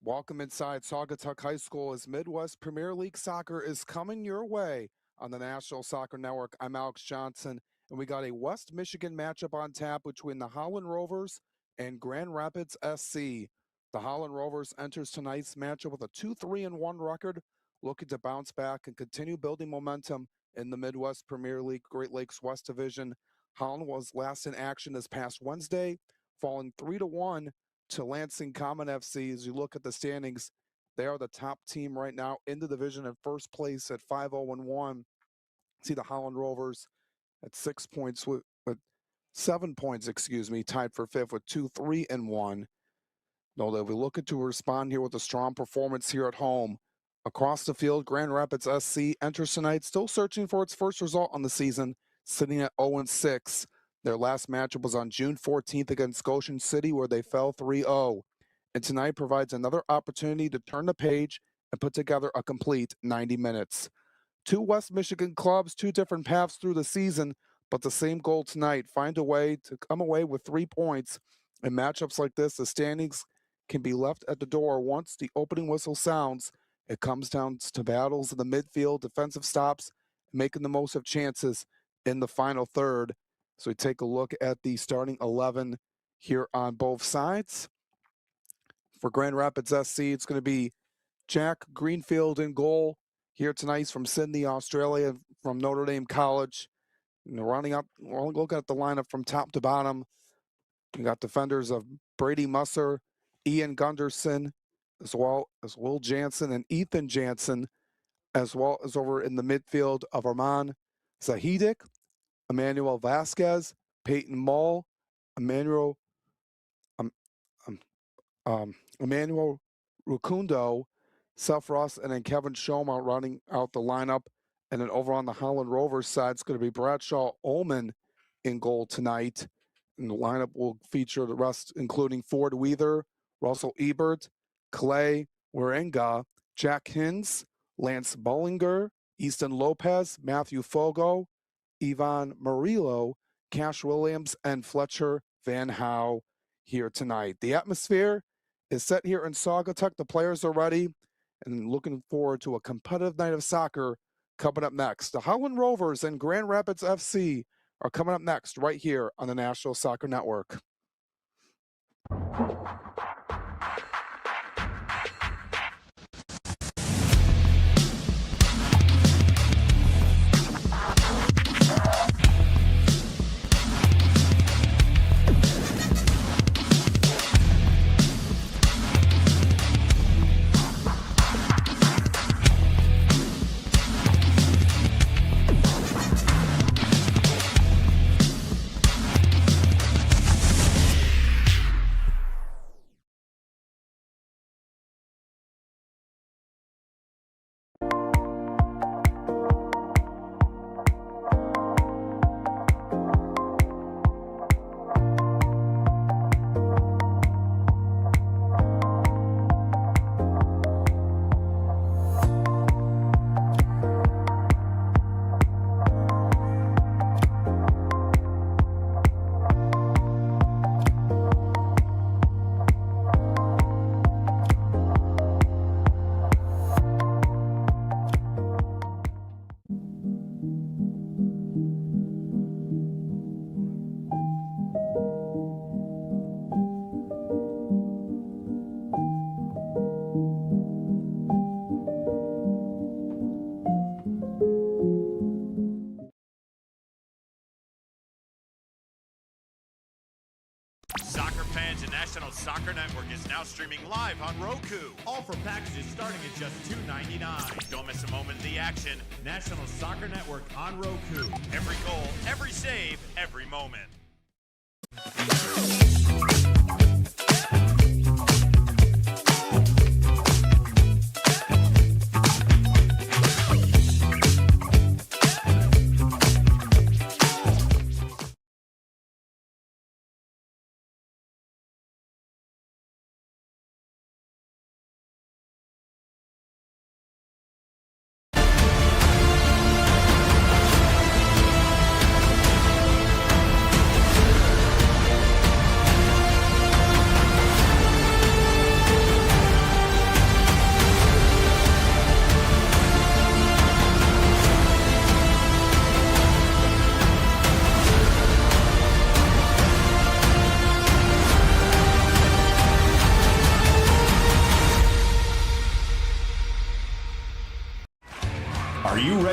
Welcome inside Saugatuck High School as Midwest Premier League Soccer is coming your way on the National Soccer Network. I'm Alex Johnson, and we got a West Michigan matchup on tap between the Holland Rovers and Grand Rapids SC. The Holland Rovers enters tonight's matchup with a 2-3-1 record, looking to bounce back and continue building momentum in the Midwest Premier League Great Lakes West Division. Holland was last in action this past Wednesday, falling 3-1 to Lansing Common FC. As you look at the standings, they are the top team right now in the division in first place at 5-0-1. See the Holland Rovers at 6 points with 7 points, tied for fifth with 2-3-1. No, they'll be looking to respond here with a strong performance here at home. Across the field, Grand Rapids SC enters tonight, still searching for its first result on the season, sitting at 0-6. Their last matchup was on June 14th against Goshen City, where they fell 3-0. And tonight provides another opportunity to turn the page and put together a complete 90 minutes. Two West Michigan clubs, two different paths through the season, but the same goal tonight: find a way to come away with 3 points. In matchups like this, the standings can be left at the door once the opening whistle sounds. It comes down to battles in the midfield, defensive stops, making the most of chances in the final third. So we take a look at the starting 11 here on both sides. For Grand Rapids SC, it's going to be Jack Greenfield in goal. Here tonight from Sydney, Australia, from Notre Dame College. Running up, we're looking at the lineup from top to bottom. We got defenders of Brady Musser, Ian Gunderson, as well as Will Jansen and Ethan Jansen, as well as over in the midfield of Arman Zahidic, Emmanuel Vasquez, Peyton Mull, Emmanuel Rukundo, Seth Ross, and then Kevin Shoma running out the lineup. And then over on the Holland Rovers side, it's going to be Bradshaw Ullman in goal tonight. And the lineup will feature the rest, including Ford Weather, Russell Ebert, Clay Warenga, Jack Hins, Lance Bollinger, Easton Lopez, Matthew Fogo, Ivan Murillo, Cash Williams, and Fletcher Van Howe here tonight. The atmosphere is set here in Saugatuck. The players are ready and looking forward to a competitive night of soccer coming up next. The Holland Rovers and Grand Rapids FC are coming up next right here on the National Soccer Network. Soccer fans, the National Soccer Network is now streaming live on Roku. All for packages starting at just $2.99. Don't miss a moment of the action. National Soccer Network on Roku. Every goal, every save, every moment.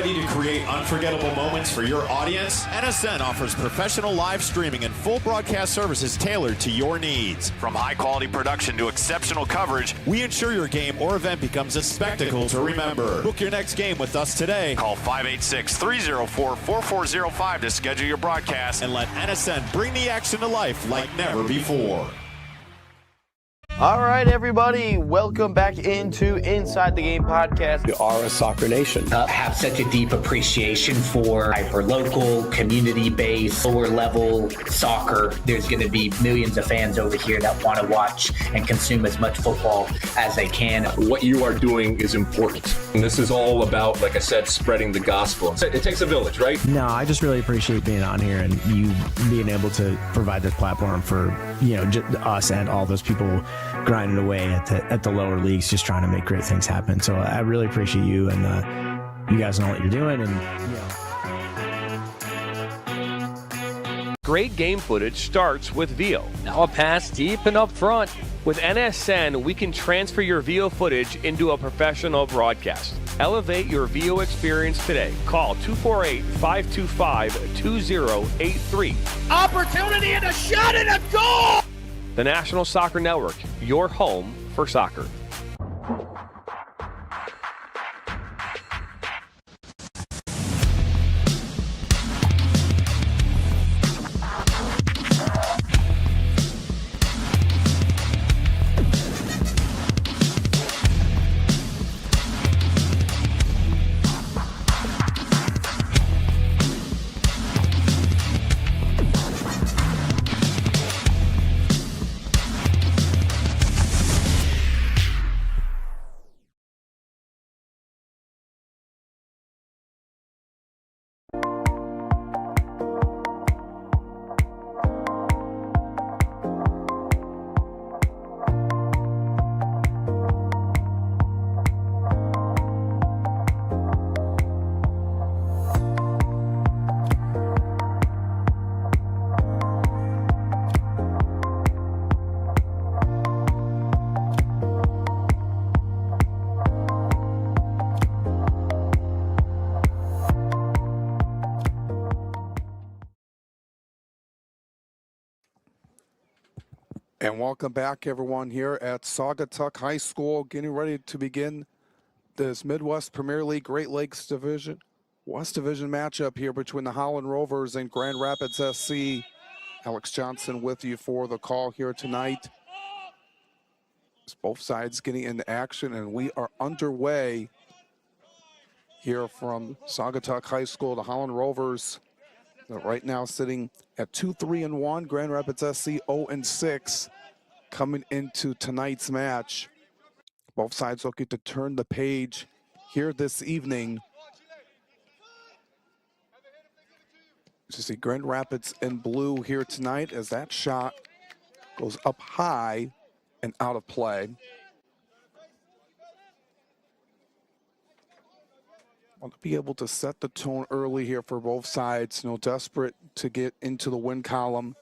ready to create unforgettable moments for your audience? NSN offers professional live streaming and full broadcast services tailored to your needs. From high-quality production to exceptional coverage, we ensure your game or event becomes a spectacle to remember. Book your next game with us today. Call 586-304-4405 to schedule your broadcast and let NSN bring the action to life like never before. All right, everybody, welcome back into Inside the Game podcast. We are a soccer nation. Have such a deep appreciation for hyper-local, community-based, lower-level soccer. There's going to be millions of fans over here that want to watch and consume as much football as they can. What you are doing is important. And this is all about, like I said, spreading the gospel. It takes a village, right? No, I just really appreciate being on here and you being able to provide this platform for, us and all those people grinding away at the lower leagues, just trying to make great things happen. So I really appreciate you, and you guys know what you're doing. And Great game footage starts with VIO. Now a pass deep and up front. With NSN, we can transfer your VIO footage into a professional broadcast. Elevate your VIO experience today. Call 248-525-2083. Opportunity and a shot and a goal! The National Soccer Network, your home for soccer. And welcome back, everyone, here at Saugatuck High School, getting ready to begin this Midwest Premier League Great Lakes Division, West Division matchup here between the Holland Rovers and Grand Rapids SC. Alex Johnson with you for the call here tonight. It's both sides getting into action, and we are underway here from Saugatuck High School. The Holland Rovers right now sitting at 2-3-1. Grand Rapids SC 0-6 coming into tonight's match. Both sides looking to turn the page here this evening. You see Grand Rapids in blue here tonight as that shot goes up high and out of play. Want to be able to set the tone early here for both sides. Desperate to get into the win column,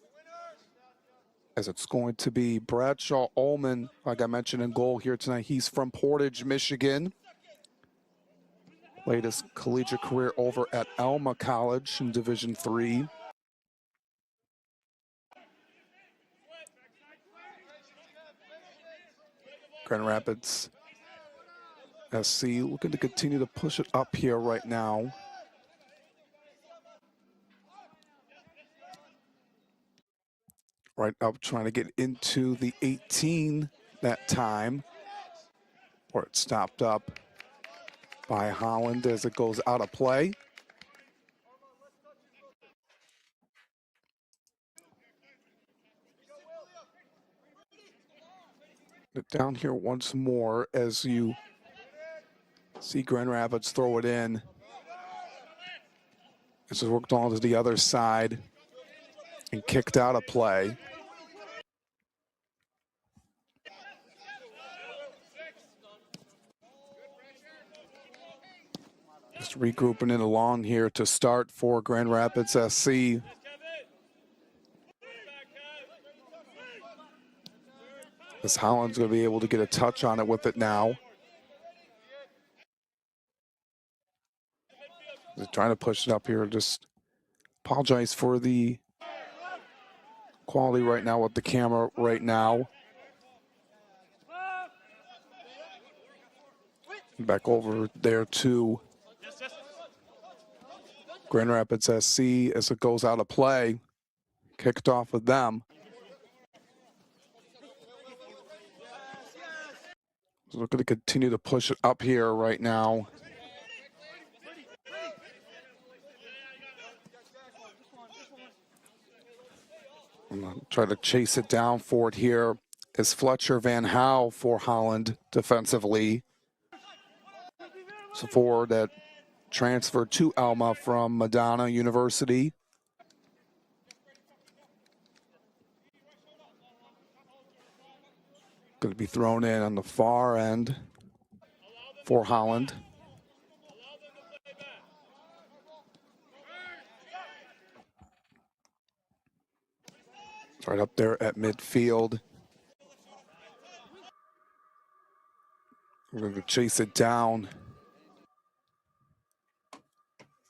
as it's going to be Bradshaw Ullman, like I mentioned, in goal here tonight. He's from Portage, Michigan. Played his collegiate career over at Alma College in Division III. Grand Rapids SC looking to continue to push it up here right now. Right up, trying to get into the 18 that time, where it's stopped up by Holland as it goes out of play. Down here once more as you see Grand Rapids throw it in. This is worked on to the other side and kicked out of play. Just regrouping it along here to start for Grand Rapids SC. As Holland's going to be able to get a touch on it with it now. Trying to push it up here. Just apologize for the quality right now with the camera right now. Back over there to Grand Rapids SC as it goes out of play. Kicked off with them. So we're going to continue to push it up here right now. I'm going to try to chase it down for it here. Is Fletcher Van Houw for Holland defensively. So forward that transferred to Alma from Madonna University. Going to be thrown in on the far end for Holland. Right up there at midfield. We're going to chase it down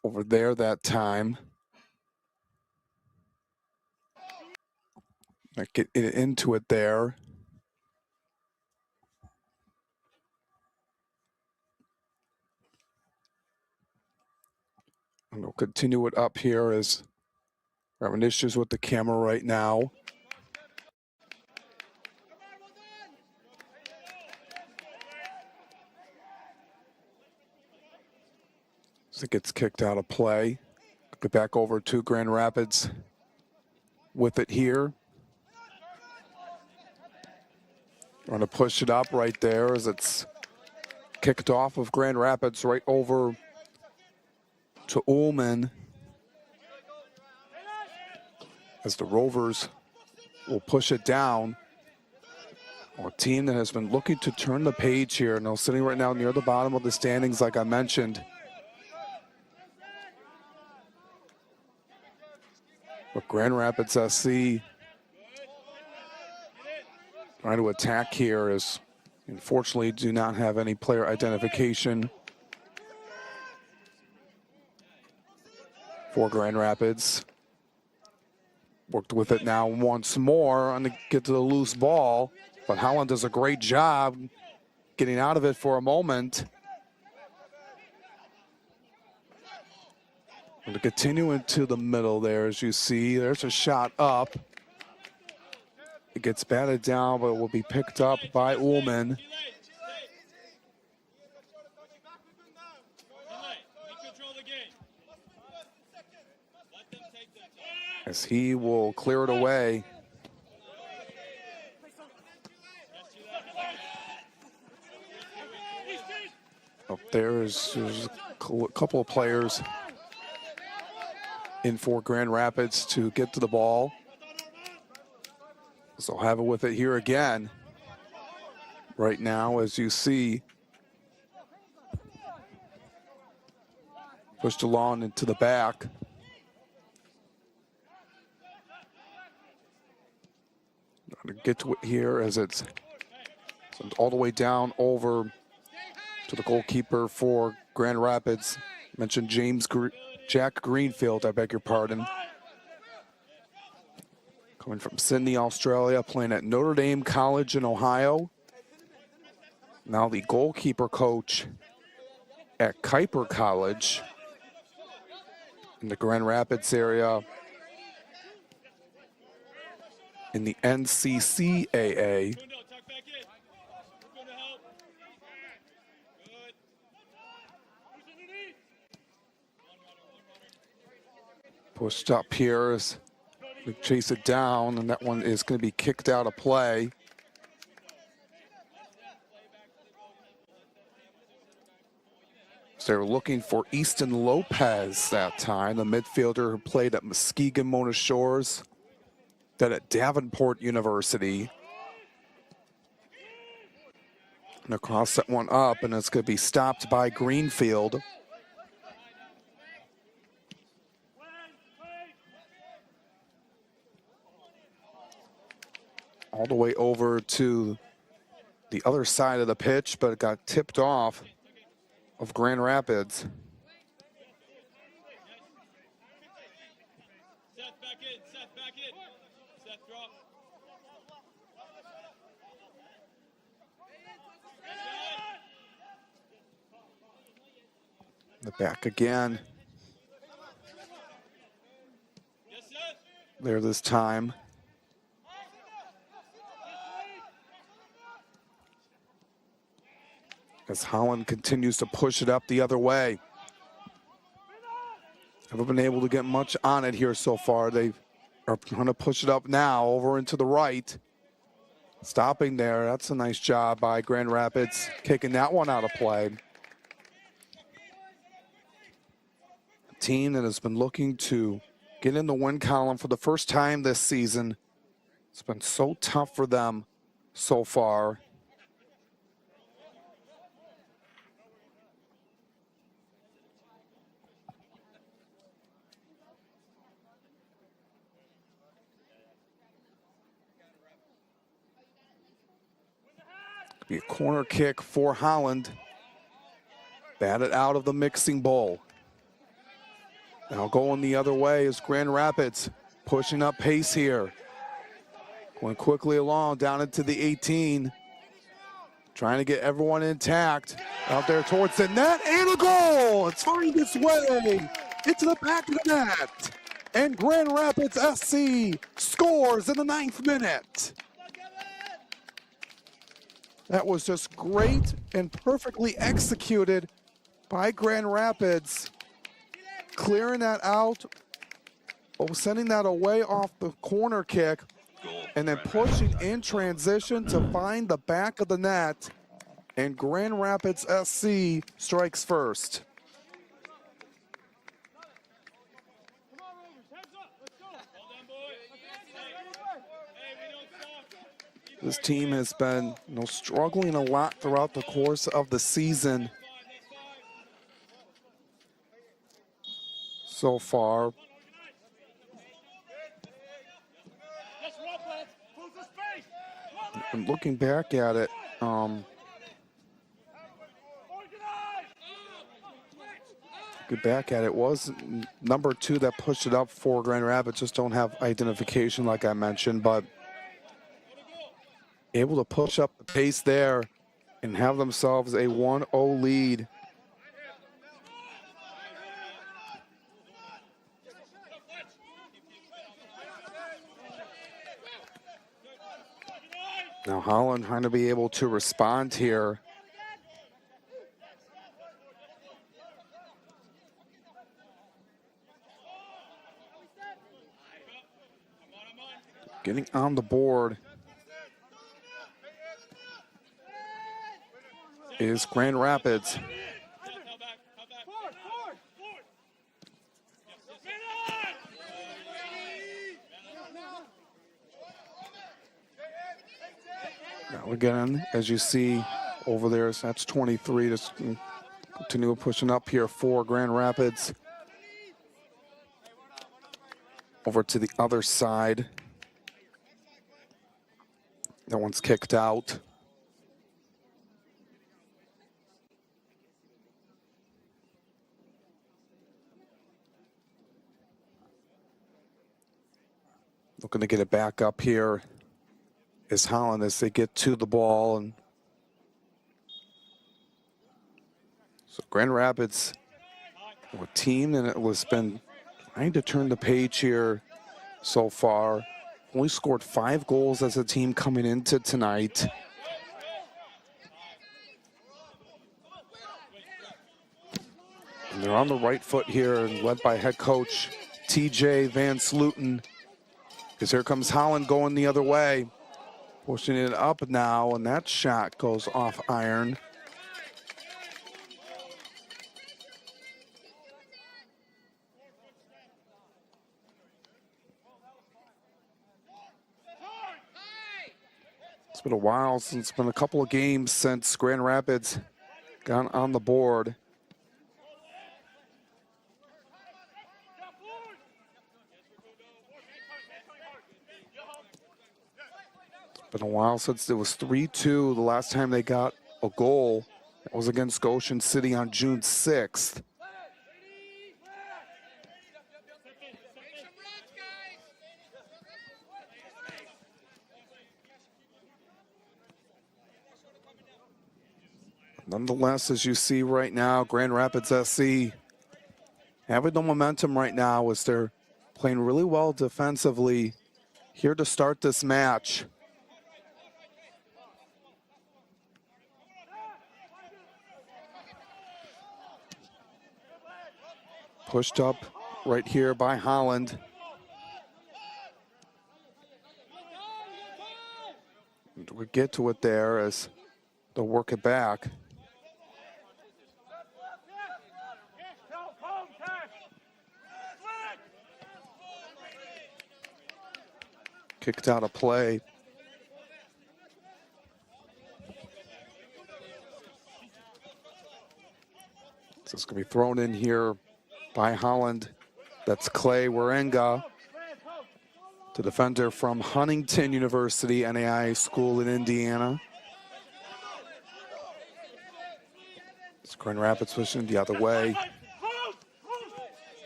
over there that time. Get into it there. And we'll continue it up here as we're having issues with the camera right now. As it gets kicked out of play. Get back over to Grand Rapids with it here. Trying to push it up right there as it's kicked off of Grand Rapids right over to Ullman. As the Rovers will push it down. A team that has been looking to turn the page here. Now sitting right now near the bottom of the standings, like I mentioned. But Grand Rapids SC trying to attack here as unfortunately do not have any player identification for Grand Rapids. Worked with it now once more on to get to the loose ball, but Holland does a great job getting out of it for a moment. And to continue into the middle there, as you see, there's a shot up. It gets batted down, but it will be picked up by Ullman. As he will clear it away. Up there's a couple of players in for Grand Rapids to get to the ball. So have it with it here again. Right now, as you see. Pushed along into the back. To get to it here as it's sent all the way down over to the goalkeeper for Grand Rapids. Mentioned Jack Greenfield, I beg your pardon. Coming from Sydney, Australia, playing at Notre Dame College in Ohio. Now the goalkeeper coach at Kuiper College in the Grand Rapids area in the NCCAA. Pushed up here as we chase it down, and that one is going to be kicked out of play. So they're looking for Easton Lopez that time, the midfielder who played at Muskegon Mona Shores, then at Davenport University. And across that one up, and it's going to be stopped by Greenfield. All the way over to the other side of the pitch, but it got tipped off of Grand Rapids. The back again. There this time. As Holland continues to push it up the other way. Haven't been able to get much on it here so far. They are trying to push it up now over into the right. Stopping there. That's a nice job by Grand Rapids, kicking that one out of play. A team that has been looking to get in the win column for the first time this season. It's been so tough for them so far. Be a corner kick for Holland. Batted out of the mixing bowl. Now going the other way is Grand Rapids, pushing up pace here. Going quickly along down into the 18. Trying to get everyone intact. Out there towards the net and a goal. It's finding its way into the back of the net. And Grand Rapids SC scores in the 9th minute. That was just great and perfectly executed by Grand Rapids. Clearing that out, sending that away off the corner kick, and then pushing in transition to find the back of the net. And Grand Rapids SC strikes first. This team has been struggling a lot throughout the course of the season so far. And looking back at it, was number 2 that pushed it up for Grand Rapids. Just don't have identification like I mentioned, but able to push up the pace there and have themselves a 1-0 lead. Now Holland trying to be able to respond here. Getting on the board is Grand Rapids. Now again, as you see over there, so that's 23. Just continue pushing up here for Grand Rapids. Over to the other side. That one's kicked out. Looking to get it back up here is Holland as they get to the ball. And so Grand Rapids, a team that has been trying to turn the page here so far. Only scored 5 goals as a team coming into tonight. And they're on the right foot here and led by head coach TJ Van Slooten. Because here comes Holland going the other way. Pushing it up now, and that shot goes off iron. It's been a while since, it's been a couple of games since Grand Rapids got on the board. Been a while since it was 3-2 the last time they got a goal. That was against Goshen City on June 6th. Nonetheless, as you see right now, Grand Rapids SC having the momentum right now as they're playing really well defensively here to start this match. Pushed up right here by Holland. We get to it there as they'll work it back. Kicked out of play. So it's going to be thrown in here by Holland. That's Clay Warenga, the defender from Huntington University, NAI school in Indiana. It's Grand Rapids pushing the other way.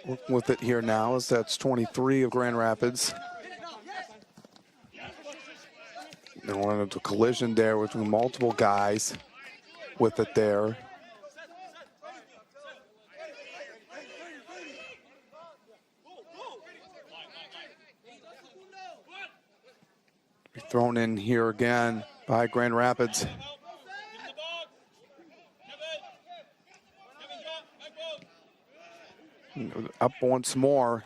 Working with it here now as that's 23 of Grand Rapids. They run into a collision there between multiple guys with it there. Be thrown in here again by Grand Rapids. Up once more.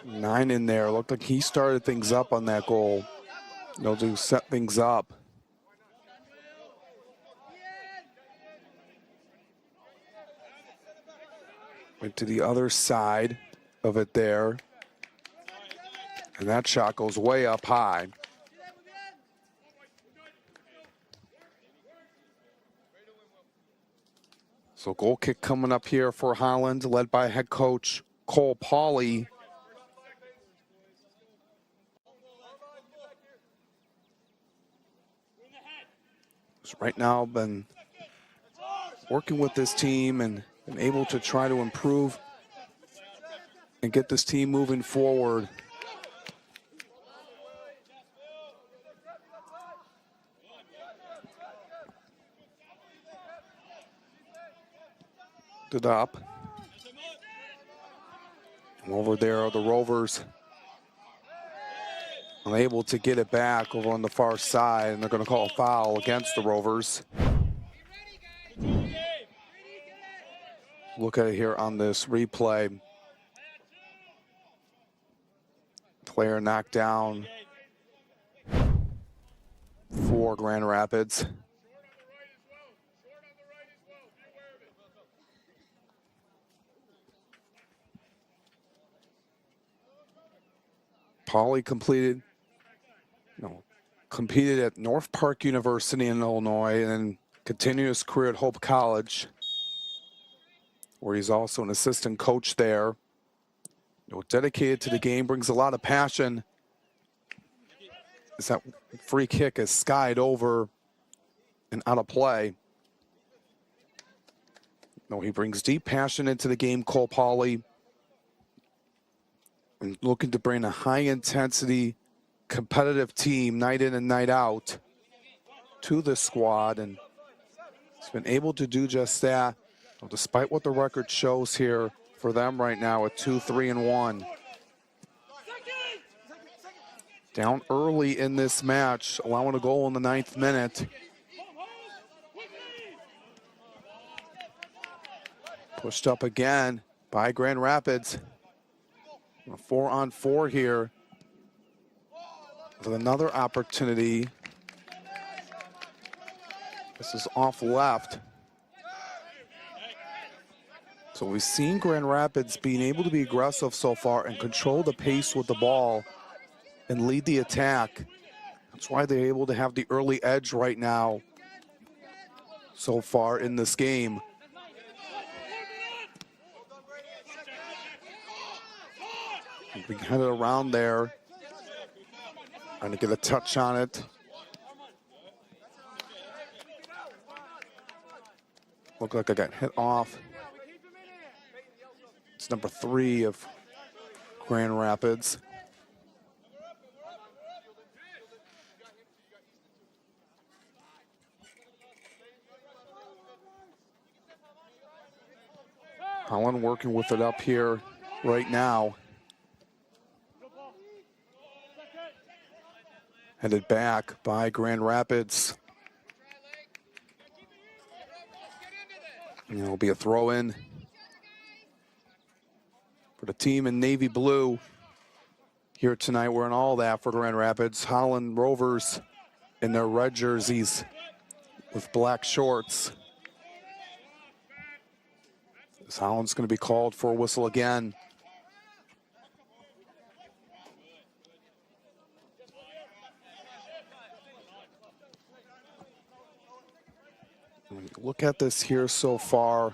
9 in there. Looked like he started things up on that goal. They'll do set things up. Went to the other side of it there. And that shot goes way up high. So goal kick coming up here for Holland, led by head coach Cole Pauly. So right now been working with this team and been able to try to improve and get this team moving forward. It up. Over there are the Rovers. Unable to get it back over on the far side, and they're going to call a foul against the Rovers. Look at it here on this replay. Player knocked down for Grand Rapids. Pauly competed at North Park University in Illinois and then continued his career at Hope College, where he's also an assistant coach there. Dedicated to the game, brings a lot of passion. As that free kick is skied over and out of play. He brings deep passion into the game, Cole Pauly. And looking to bring a high-intensity, competitive team night in and night out to the squad, and he's been able to do just that, despite what the record shows here for them right now at 2-3-1. Down early in this match, allowing a goal in the 9th minute. Pushed up again by Grand Rapids. A 4-on-4 here with another opportunity. This is off left. So we've seen Grand Rapids being able to be aggressive so far and control the pace with the ball and lead the attack. That's why they're able to have the early edge right now so far in this game. We headed around there, trying to get a touch on it. Looked like I got hit off. It's number 3 of Grand Rapids. Holland working with it up here right now. Headed back by Grand Rapids. And it'll be a throw in for the team in navy blue here tonight. We're in all that for Grand Rapids. Holland Rovers in their red jerseys with black shorts. As Holland's going to be called for a whistle again. Look at this here so far.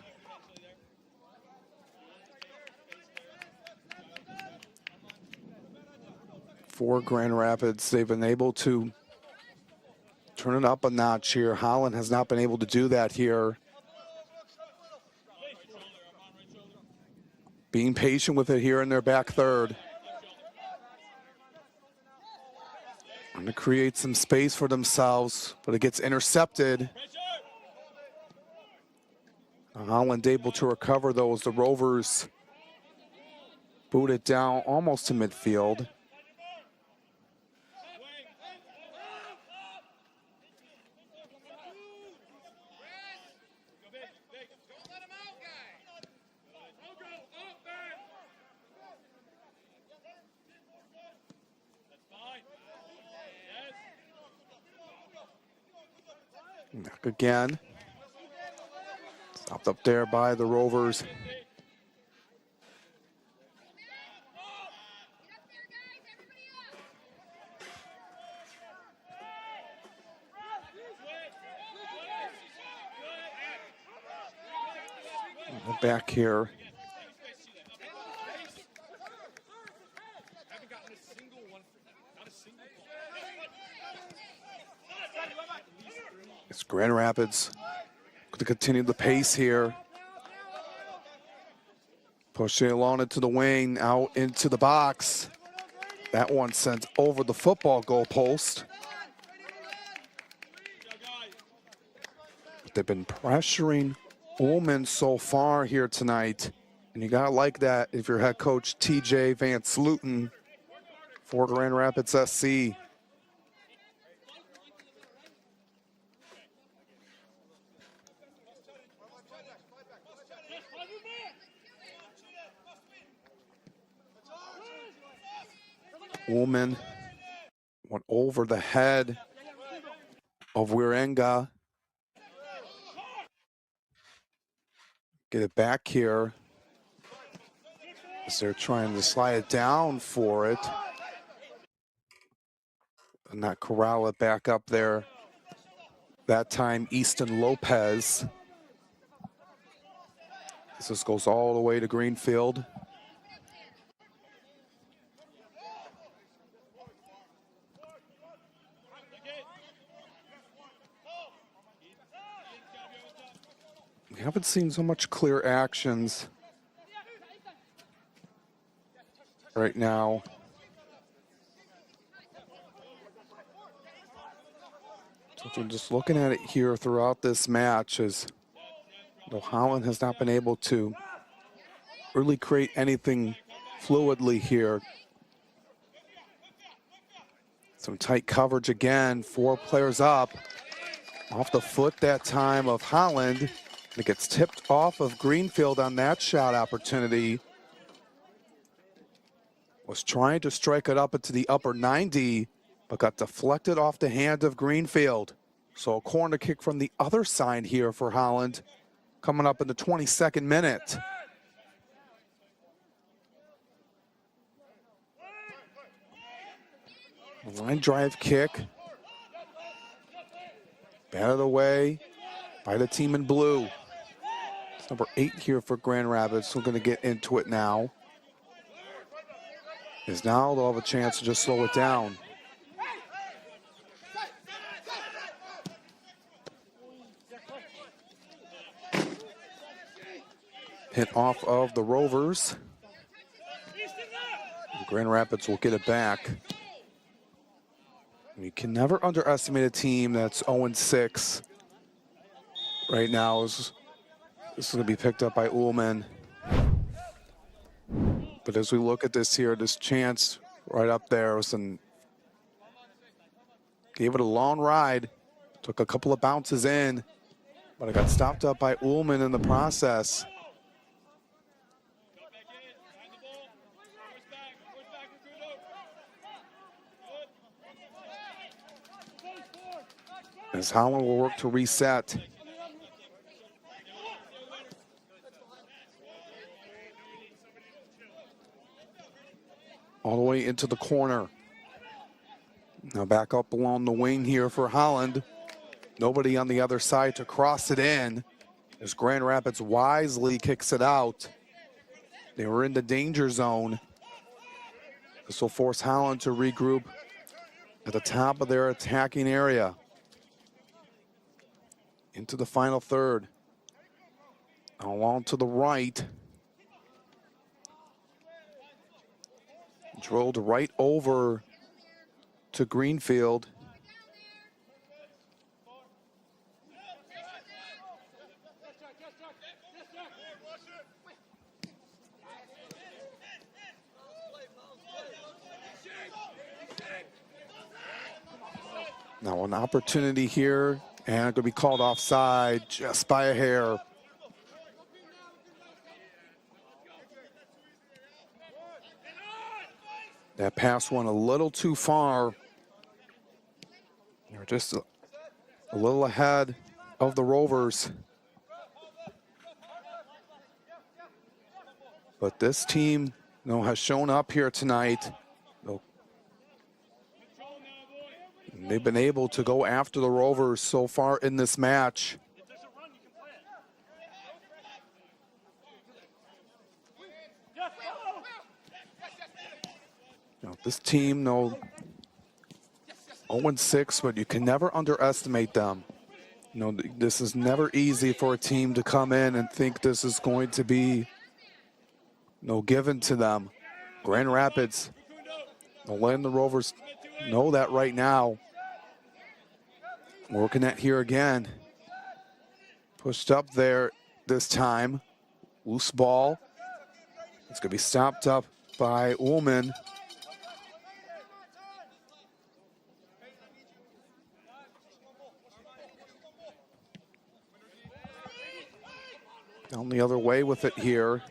For Grand Rapids, they've been able to turn it up a notch here. Holland has not been able to do that here. Being patient with it here in their back third. Trying to create some space for themselves, but it gets intercepted. Holland able to recover those. The Rovers boot it down almost to midfield. Back again. Stopped up there by the Rovers. Back here. It's Grand Rapids. To continue the pace here. Pushing it along into the wing, out into the box. That one sent over the football goal post. But they've been pressuring Ullman so far here tonight. And you gotta like that if you're head coach TJ Van Sluten for Grand Rapids SC. Ullman went over the head of Wirenga. Get it back here as they're trying to slide it down for it. And not corral it back up there. That time, Easton Lopez. This goes all the way to Greenfield. We haven't seen so much clear actions right now. So if we're just looking at it here throughout this match, as Holland has not been able to really create anything fluidly here. Some tight coverage again, 4 players up. Off the foot that time of Holland. It gets tipped off of Greenfield on that shot opportunity. Was trying to strike it up into the upper 90, but got deflected off the hand of Greenfield. So a corner kick from the other side here for Holland, coming up in the 22nd minute. Line drive kick. Batted away by the team in blue. It's number 8 here for Grand Rapids. We're going to get into it now. As now they'll have a chance to just slow it down. Hit off of the Rovers. Grand Rapids will get it back. You can never underestimate a team that's 0-6 right now. This is going to be picked up by Ullman. But as we look at this here, this chance right up there was gave it a long ride. Took a couple of bounces in, but it got stopped up by Ullman in the process. As Holland will work to reset. All the way into the corner. Now back up along the wing here for Holland. Nobody on the other side to cross it in as Grand Rapids wisely kicks it out. They were in the danger zone. This will force Holland to regroup at the top of their attacking area. Into the final third. Along to the right. Drilled right over to Greenfield. Now an opportunity here, and it could be called offside just by a hair. That pass went a little too far. They're just a little ahead of the Rovers. But this team, has shown up here tonight. They've been able to go after the Rovers so far in this match. This team, 0-6, but you can never underestimate them. This is never easy for a team to come in and think this is going to be given to them. Grand Rapids, letting the Rovers know that right now. Working at here again. Pushed up there this time. Loose ball. It's going to be stopped up by Ullman. Down the other way with it here.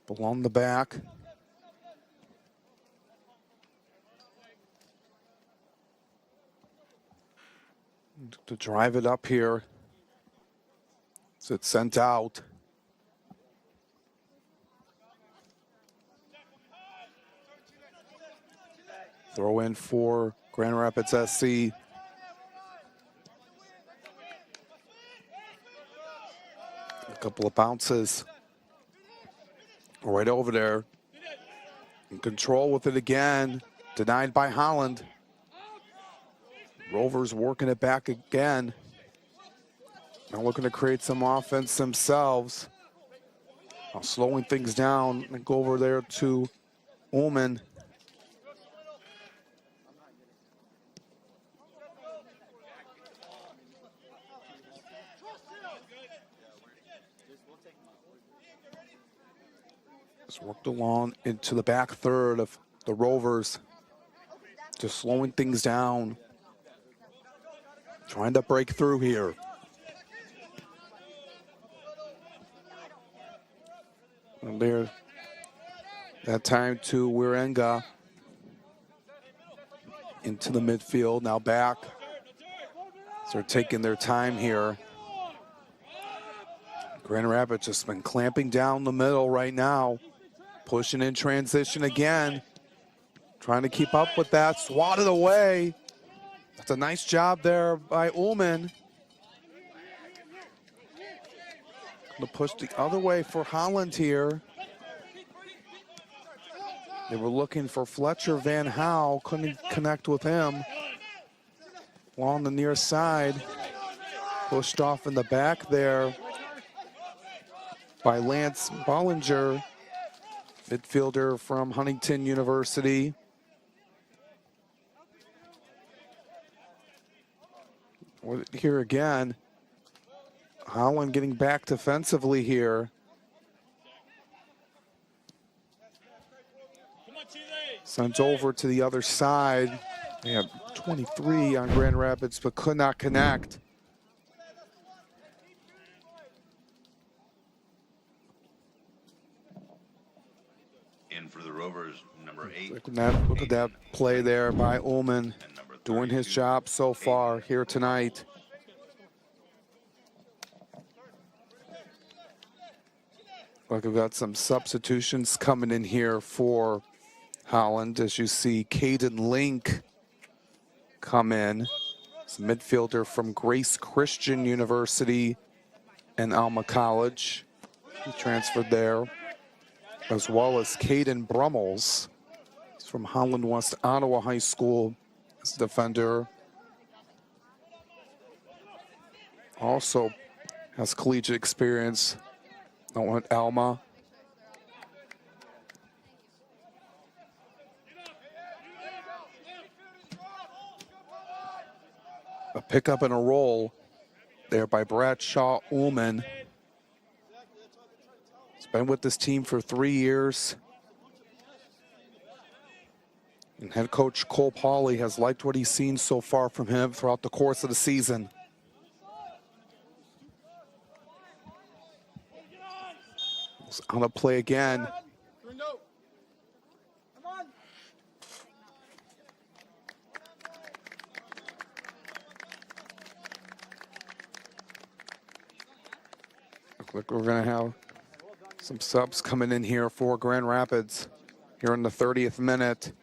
Along the back. To drive it up here. So it's sent out. Throw in for Grand Rapids SC. A couple of bounces. Right over there. In control with it again. Denied by Holland. Rovers working it back again. Now looking to create some offense themselves. Now slowing things down and go over there to Ullman. Just worked along into the back third of the Rovers. Just slowing things down. Trying to break through here. And there, that time to Wirenga. Into the midfield, now back. So they're taking their time here. Grand Rapids just been clamping down the middle right now. Pushing in transition again. Trying to keep up with that, swatted away. That's a nice job there by Ullman. To push the other way for Holland here. They were looking for Fletcher Van Howe, couldn't connect with him. Along the near side, pushed off in the back there by Lance Bollinger, midfielder from Huntington University. Here again, Holland getting back defensively here. Sent over to the other side. They have 23 on Grand Rapids, but could not connect. In for the Rovers, number 8. Look at that play there by Ullman, doing his job so far here tonight. Like we've got some substitutions coming in here for Holland, as you see Caden Link come in. It's a midfielder from Grace Christian University and Alma College. He transferred there, as well as Caden Brummels. He's from Holland West Ottawa High School as a defender. Also has collegiate experience at Alma. A pickup and a roll there by Bradshaw Ullman. He's been with this team for 3 years. And head coach Cole Pauley has liked what he's seen so far from him throughout the course of the season. He's on the play again. Look like we're going to have some subs coming in here for Grand Rapids here in the 30th minute.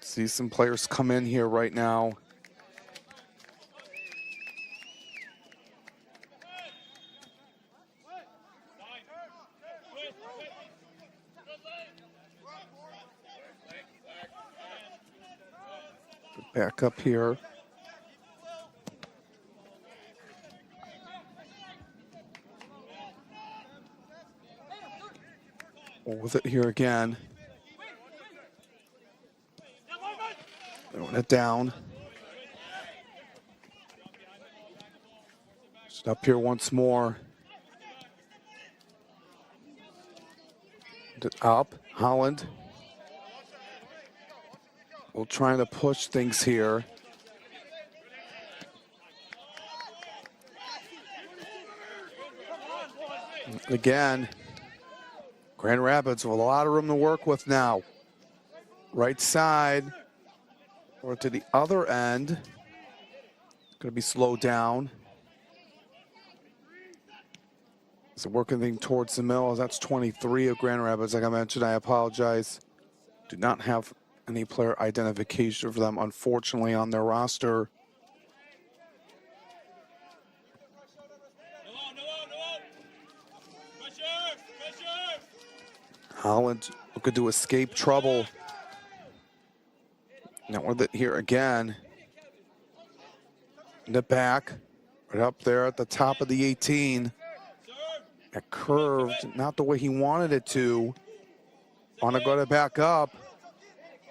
See some players come in here right now. Back up here. With it here again. Throwing it down. Just up here once more. Up, Holland. We're trying to push things here. Again, Grand Rapids with a lot of room to work with now. Right side, or to the other end. Going to be slowed down. So working thing towards the middle. That's 23 of Grand Rapids. Like I mentioned, I apologize. Do not have any player identification for them, unfortunately, on their roster. Holland looking to escape trouble. Now with it here again. In the back, right up there at the top of the 18. It curved, not the way he wanted it to. Want to go to back up.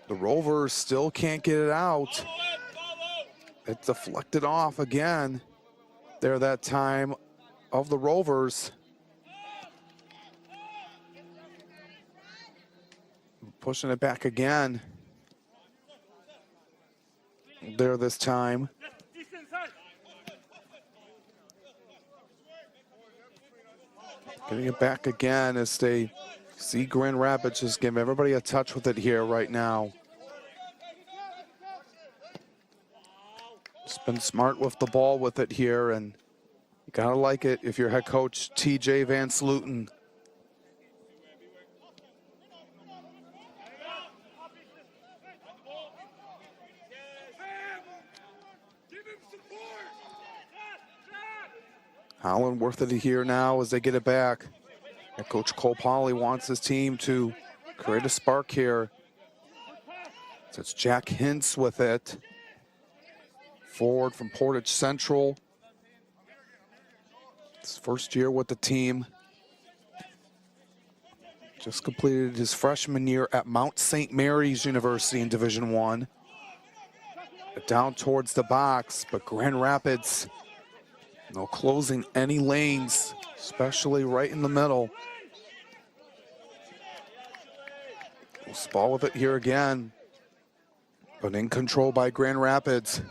The Rovers still can't get it out. It deflected off again there that time of the Rovers. Pushing it back again. There this time. Getting it back again as they see Grand Rapids just give everybody a touch with it here right now. Just been smart with the ball with it here, and you gotta like it if you're head coach TJ Van Slooten. Holland worth it here now as they get it back. And Coach Cole Pauley wants his team to create a spark here. So it's Jack Hintz with it. Forward from Portage Central. His first year with the team. Just completed his freshman year at Mount St. Mary's University in Division I. Down towards the box, but Grand Rapids, no closing any lanes, especially right in the middle. Loose ball with it here again, but in control by Grand Rapids.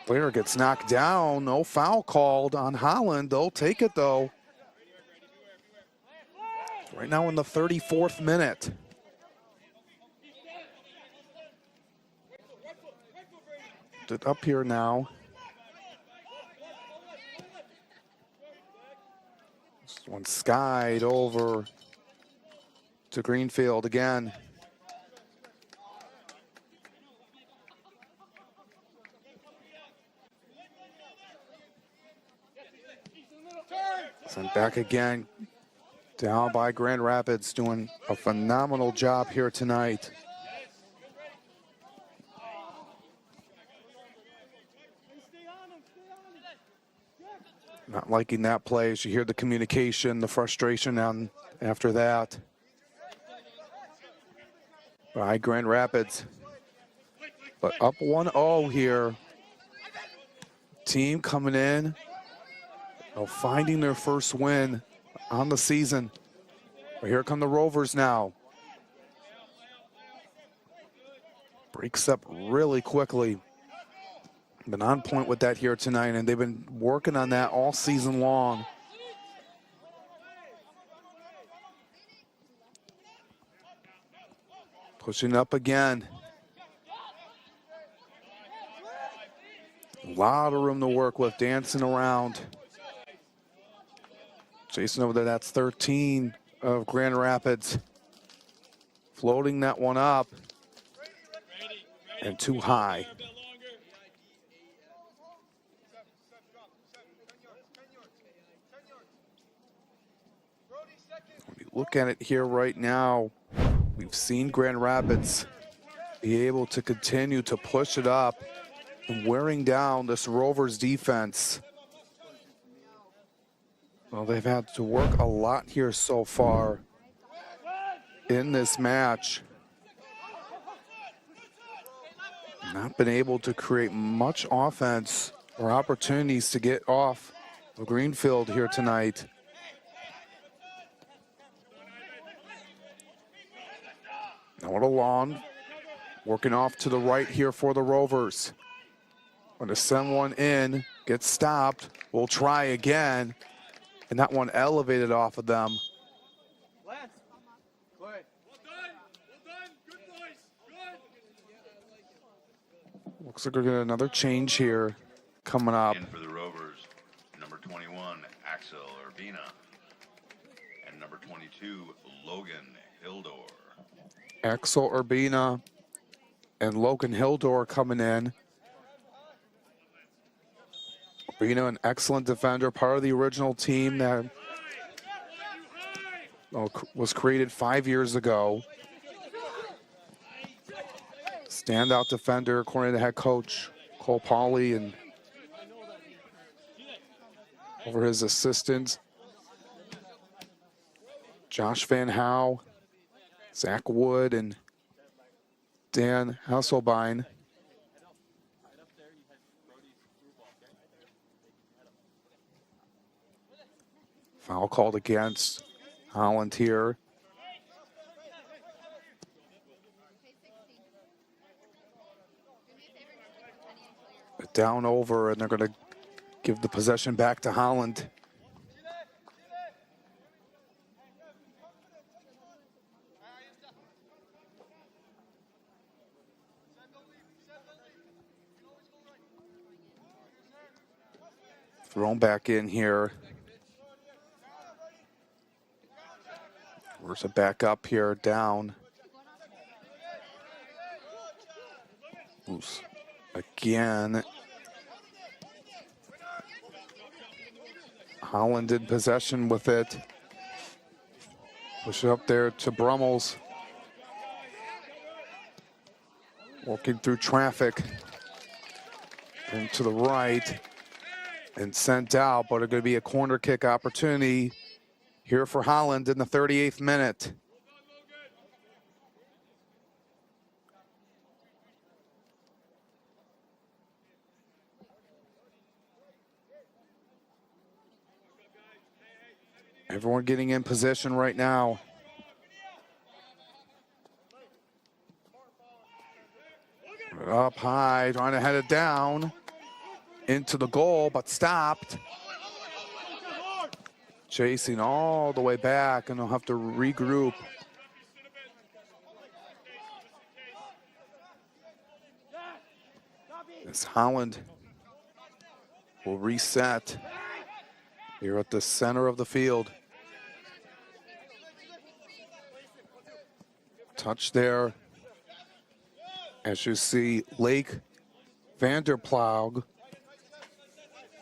Player gets knocked down, no foul called on Holland. They'll take it though. Right now in the 34th minute. It up here now. This one skied over to Greenfield again. Sent back again. Down by Grand Rapids, doing a phenomenal job here tonight. Not liking that play as you hear the communication, the frustration on after that. By Grand Rapids. But up 1-0 here. Team coming in, finding their first win on the season. But here come the Rovers now. Breaks up really quickly. Been on point with that here tonight, and they've been working on that all season long. Pushing up again. A lot of room to work with, dancing around. Jason over there, that's 13 of Grand Rapids. Floating that one up. And too high. When you look at it here right now, we've seen Grand Rapids be able to continue to push it up and wearing down this Rovers defense. Well, they've had to work a lot here so far in this match. Not been able to create much offense or opportunities to get off the Greenfield here tonight. Mwpl-Holland working off to the right here for the Rovers. Going to send one in, gets stopped. We'll try again. And that one elevated off of them. Looks like we're getting another change here coming up. In for the Rovers, number 21, Axel Urbina. And number 22, Logan Hildor. Axel Urbina and Logan Hildor coming in. Urbina, an excellent defender, part of the original team that was created 5 years ago. Standout defender, according to head coach Cole Pauley, and over his assistants, Josh Van Howe, Zach Wood, and Dan Hasselbein. Foul called against Holland here. Down over, and they're going to give the possession back to Holland. Thrown back in here. Where's it back up here, down. Loose again. Holland in possession with it. Push it up there to Brummels. Walking through traffic. And to the right. And sent out, but it's going to be a corner kick opportunity here for Holland in the 38th minute. Everyone getting in position right now. Up high, trying to head it down into the goal, but stopped. Chasing all the way back, and they'll have to regroup. As Holland will reset here at the center of the field. Touch there. As you see, Lake Vanderplaug,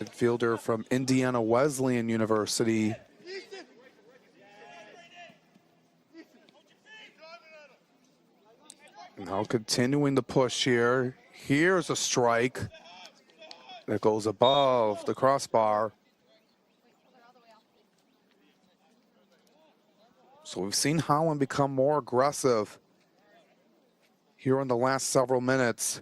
midfielder from Indiana Wesleyan University. Now continuing the push here. Here's a strike that goes above the crossbar. So we've seen Holland become more aggressive here in the last several minutes.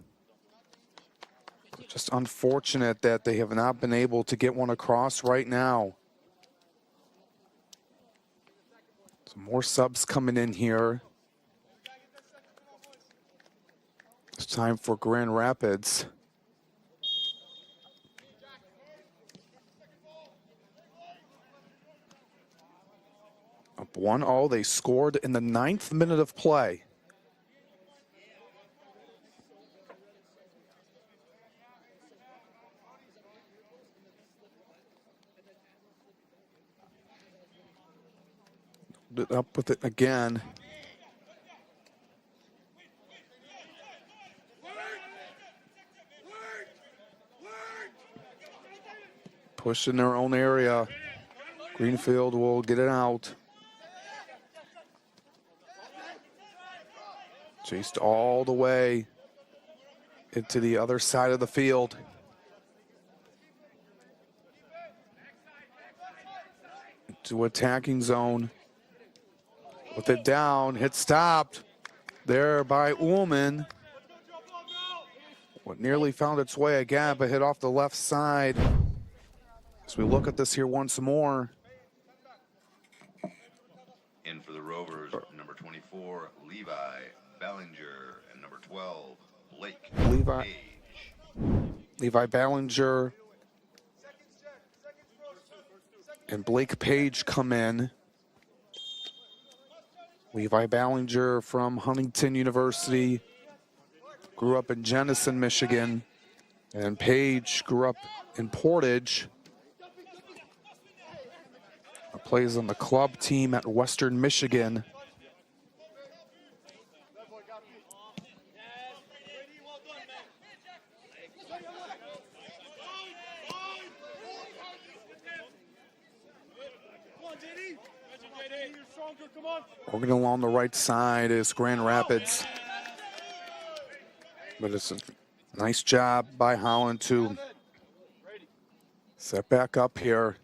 Just unfortunate that they have not been able to get one across right now. Some more subs coming in here. It's time for Grand Rapids. Up 1-0, they scored in the 9th minute of play. Up with it again. Push in their own area. Greenfield will get it out. Chased all the way into the other side of the field. Into attacking zone. With it down, hit stopped there by Ullman. What nearly found its way again, but hit off the left side. As we look at this here once more. In for the Rovers, number 24, Levi Ballinger, and number 12, Blake Levi Ballinger and Blake Page come in. Levi Ballinger from Huntington University, grew up in Jenison, Michigan, and Page grew up in Portage. Plays on the club team at Western Michigan. Working along the right side is Grand Rapids. But it's a nice job by Holland to set back up here.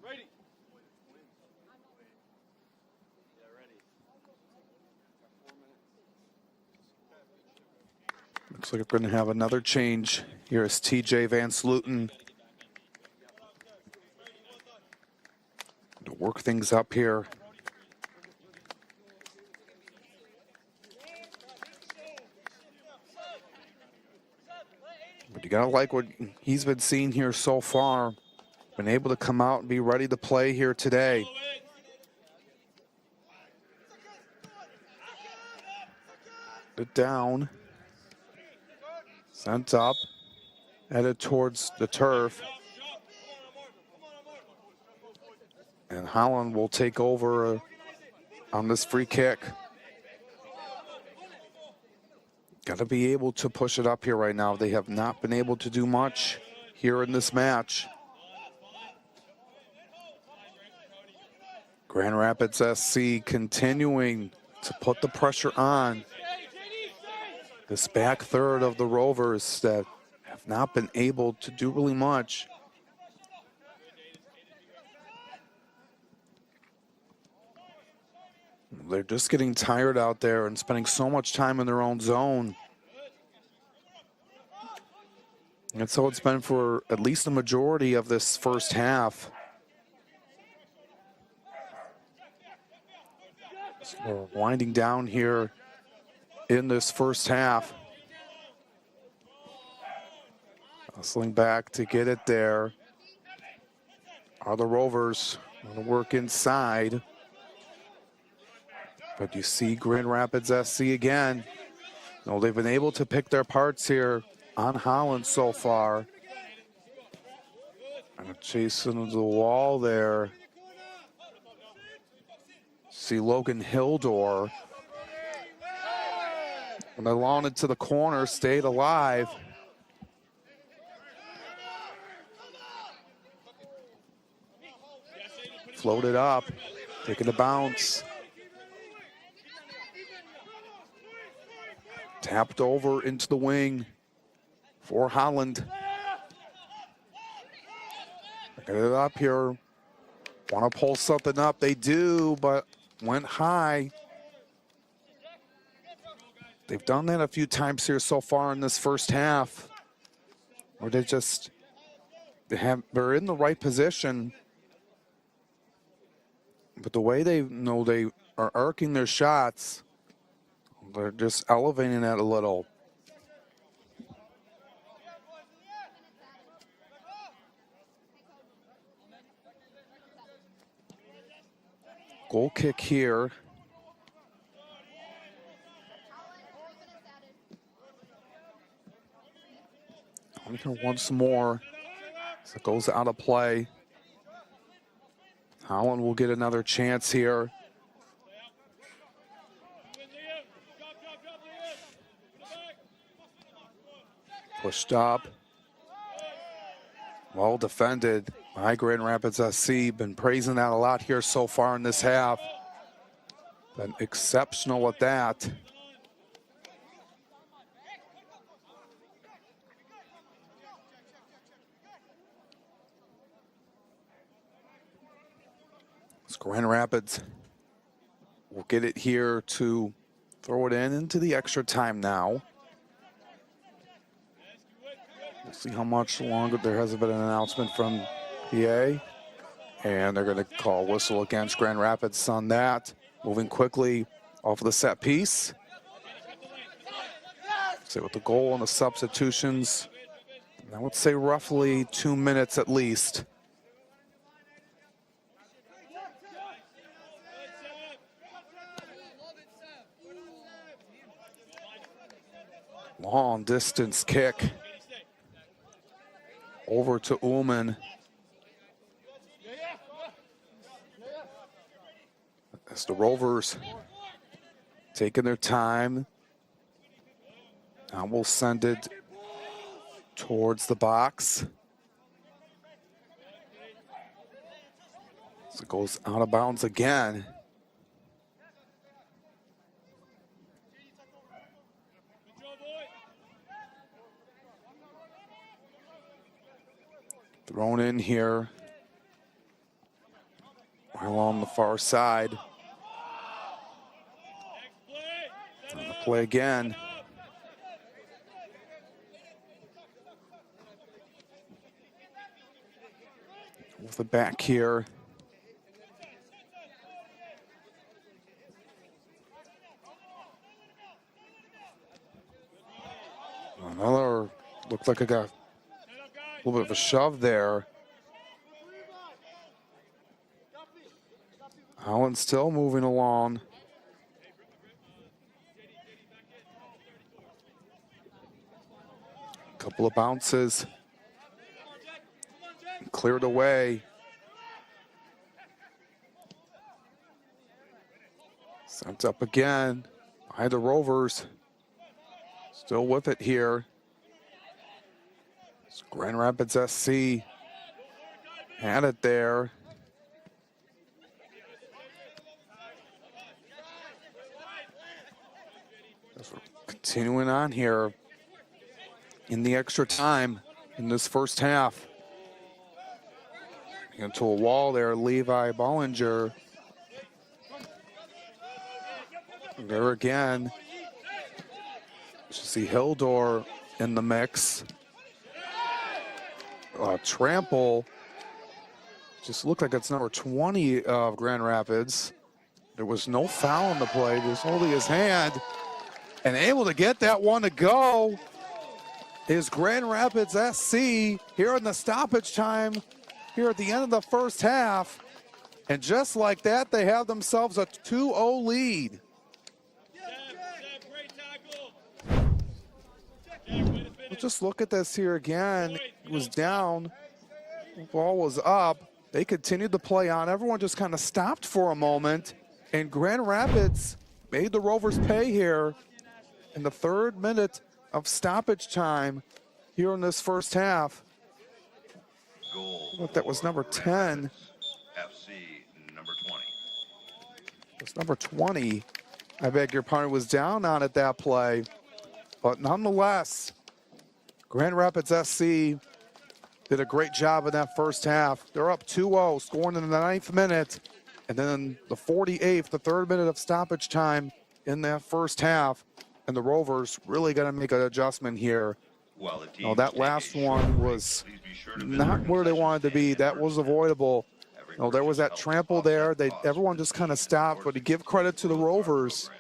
Looks like we're going to have another change. Here is TJ Van Sluten to work things up here. But you gotta like what he's been seeing here so far. Been able to come out and be ready to play here today. It down. Sent up. Headed towards the turf. And Holland will take over on this free kick. Got to be able to push it up here right now. They have not been able to do much here in this match. Grand Rapids SC continuing to put the pressure on this back third of the Rovers that have not been able to do really much. They're just getting tired out there and spending so much time in their own zone. And so it's been for at least the majority of this first half. So we're winding down here in this first half. Hustling back to get it there are the Rovers. Going to work inside. But you see Grand Rapids SC again. No, they've been able to pick their parts here on Holland so far. And chasing the wall there. See Logan Hildor. And they lawn into the corner, stayed alive. Floated up, taking a bounce. Tapped over into the wing for Holland. Get it up here. Want to pull something up. They do, but went high. They've done that a few times here so far in this first half. Where they're in the right position. But the way they know they are arcing their shots, they're just elevating that a little. Goal kick here. Once more. So it goes out of play. Holland will get another chance here. Pushed up. Well defended by Grand Rapids SC. Been praising that a lot here so far in this half. Been exceptional at that. Grand Rapids will get it here to throw it into the extra time now. We'll see how much longer. There hasn't been an announcement from PA. And they're going to call whistle against Grand Rapids on that. Moving quickly off of the set piece. So with the goal and the substitutions, I would say roughly 2 minutes at least. Long distance kick over to Ullman. As the Rovers taking their time. Now we'll send it towards the box. So it goes out of bounds again. Thrown in here along the far side. On the play again. With the back here. Another, looked like I got a little bit of a shove there. Holland still moving along. Couple of bounces. Cleared away. Sent up again by the Rovers. Still with it here. It's Grand Rapids SC had it there. As we're continuing on here in the extra time in this first half. Into a wall there, Levi Bollinger. There again. You see Hildor in the mix. Trample. Just looked like it's number 20 of Grand Rapids. There was no foul in the play, just holding his hand. And able to get that one to go is Grand Rapids SC here in the stoppage time here at the end of the first half. And just like that, they have themselves a 2-0 lead. Let's just look at this here again. It was down, ball was up. They continued to play on. Everyone just kind of stopped for a moment. And Grand Rapids made the Rovers pay here in the 3rd minute of stoppage time here in this first half. That was number 10. FC number 20. It's number 20. I beg your pardon, was down on it that play. But nonetheless, Grand Rapids SC did a great job in that first half. They're up 2-0, scoring in the 9th minute. And then the 48th, the 3rd minute of stoppage time in that first half. And the Rovers really got to make an adjustment here. That last one was not where they wanted to be. That was avoidable. There was that trample there. Everyone just kind of stopped. But to give credit to the Rovers,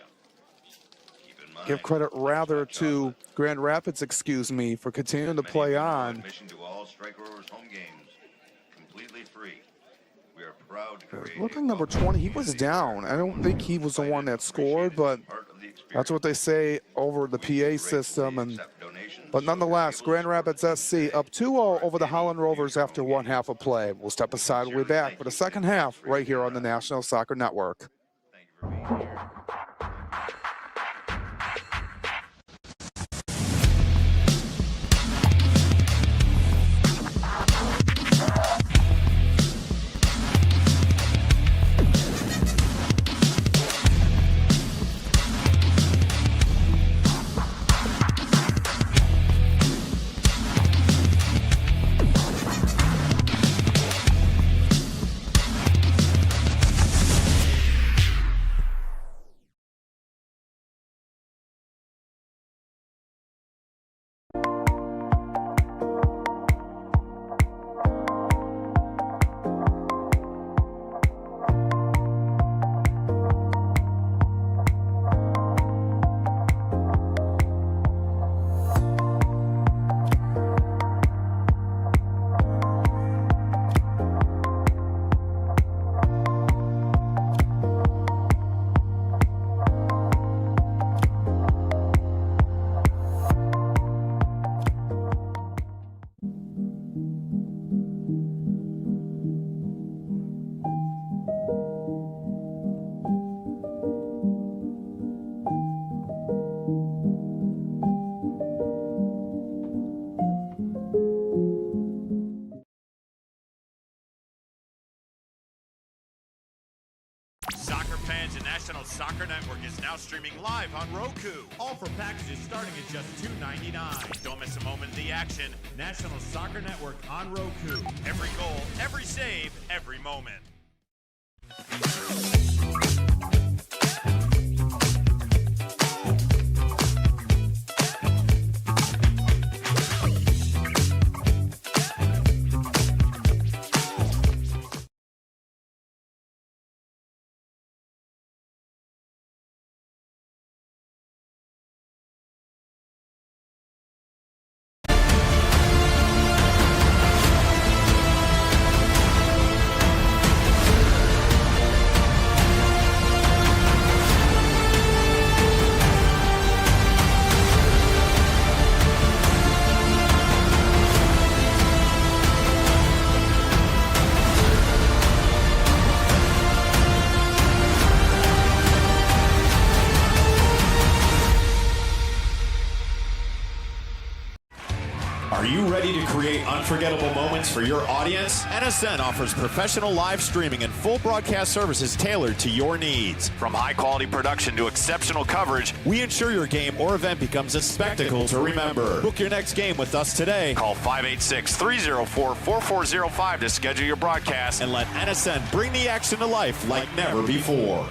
give credit rather to Grand Rapids, excuse me, for continuing to play on. Looking number 20, he was down. I don't think he was the one that scored, but that's what they say over the PA system. But nonetheless, Grand Rapids SC up 2-0 over the Holland Rovers after 1 half of play. We'll step aside. We'll be back for the second half right here on the National Soccer Network. Soccer fans, the National Soccer Network is now streaming live on Roku. All for packages starting at just $2.99. Don't miss a moment of the action. National Soccer Network on Roku. Every goal, every save, every moment. Are you ready to create unforgettable moments for your audience? NSN offers professional live streaming and full broadcast services tailored to your needs. From high-quality production to exceptional coverage, we ensure your game or event becomes a spectacle to remember. Book your next game with us today. Call 586-304-4405 to schedule your broadcast and let NSN bring the action to life like never before.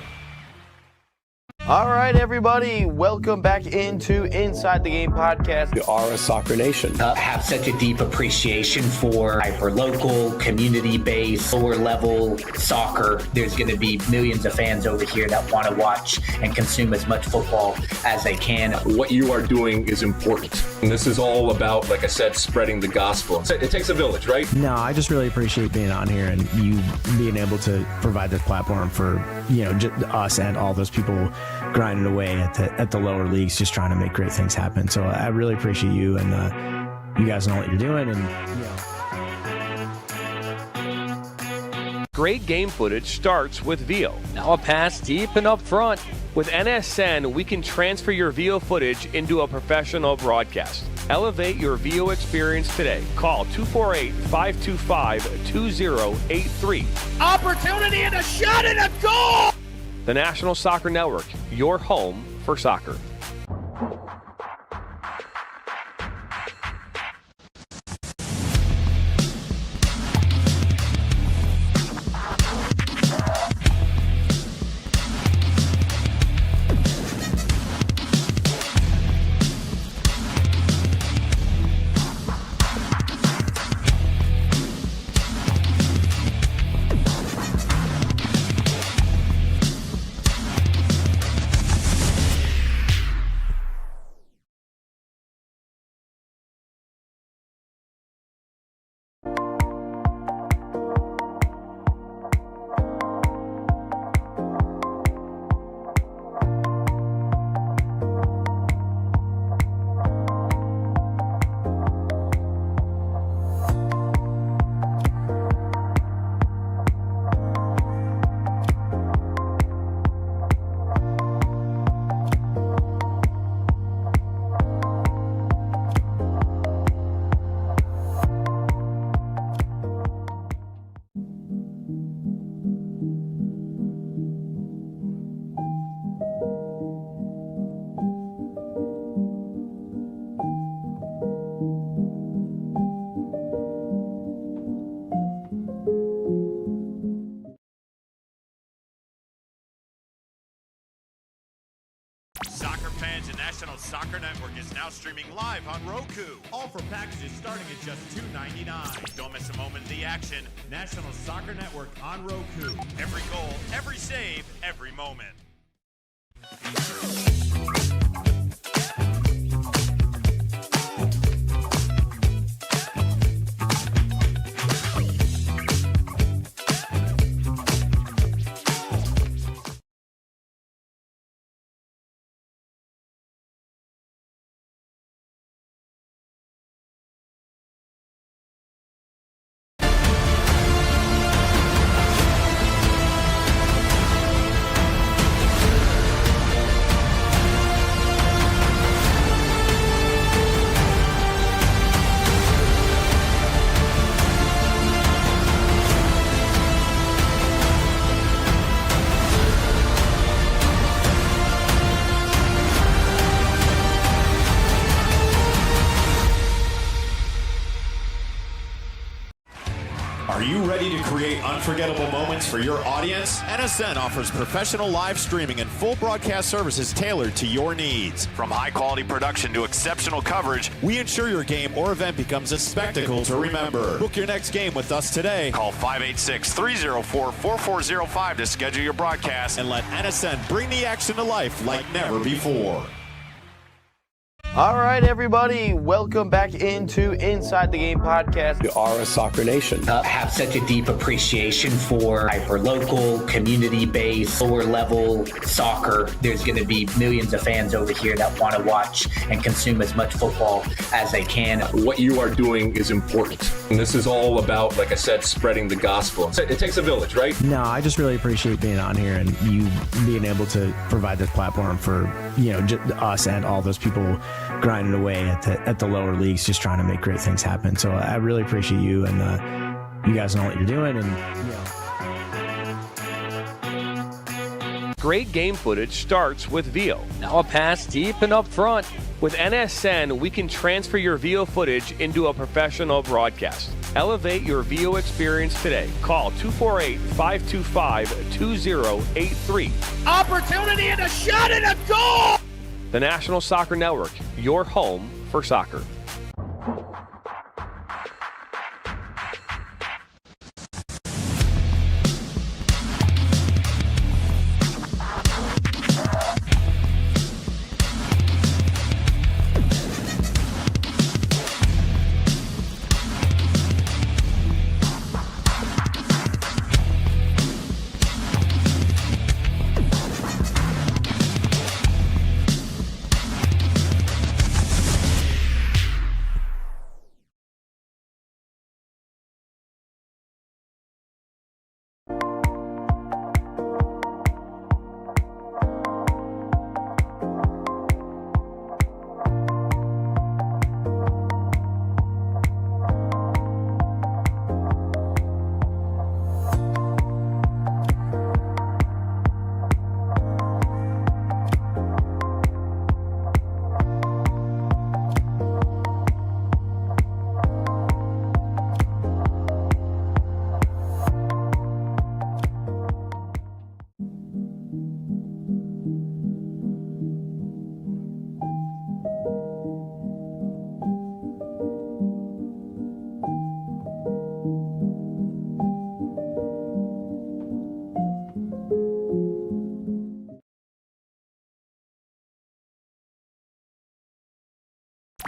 All right, everybody, welcome back into Inside the Game podcast. We are a soccer nation. Have such a deep appreciation for hyper-local, community-based, lower-level soccer. There's going to be millions of fans over here that want to watch and consume as much football as they can. What you are doing is important. And this is all about, like I said, spreading the gospel. It takes a village, right? No, I just really appreciate being on here and you being able to provide this platform for, us and all those people grinding away at the lower leagues, just trying to make great things happen. So I really appreciate you, and you guys know what you're doing. And Great game footage starts with VIO. Now a pass deep and up front. With NSN, we can transfer your VIO footage into a professional broadcast. Elevate your VIO experience today. Call 248-525-2083. Opportunity and a shot and a goal! The National Soccer Network, your home for soccer. Soccer fans, the National Soccer Network is now streaming live on Roku. All for packages starting at just $2.99. Don't miss a moment of the action. National Soccer Network on Roku. Every goal, every save, every moment. Are you ready to create unforgettable moments for your audience? NSN offers professional live streaming and full broadcast services tailored to your needs. From high-quality production to exceptional coverage, we ensure your game or event becomes a spectacle to remember. Book your next game with us today. Call 586-304-4405 to schedule your broadcast and let NSN bring the action to life like never before. All right, everybody, welcome back into Inside the Game podcast. We are a soccer nation. Have such a deep appreciation for hyper-local, community-based, lower-level soccer. There's going to be millions of fans over here that want to watch and consume as much football as they can. What you are doing is important. And this is all about, like I said, spreading the gospel. It takes a village, right? No, I just really appreciate being on here and you being able to provide this platform for, us and all those people grinding away at the lower leagues, just trying to make great things happen. So I really appreciate you, and you guys know what you're doing. And Great game footage starts with VIO. Now a pass deep and up front. With NSN, we can transfer your VIO footage into a professional broadcast. Elevate your VO experience today. Call 248-525-2083. Opportunity and a shot and a goal! The National Soccer Network, your home for soccer.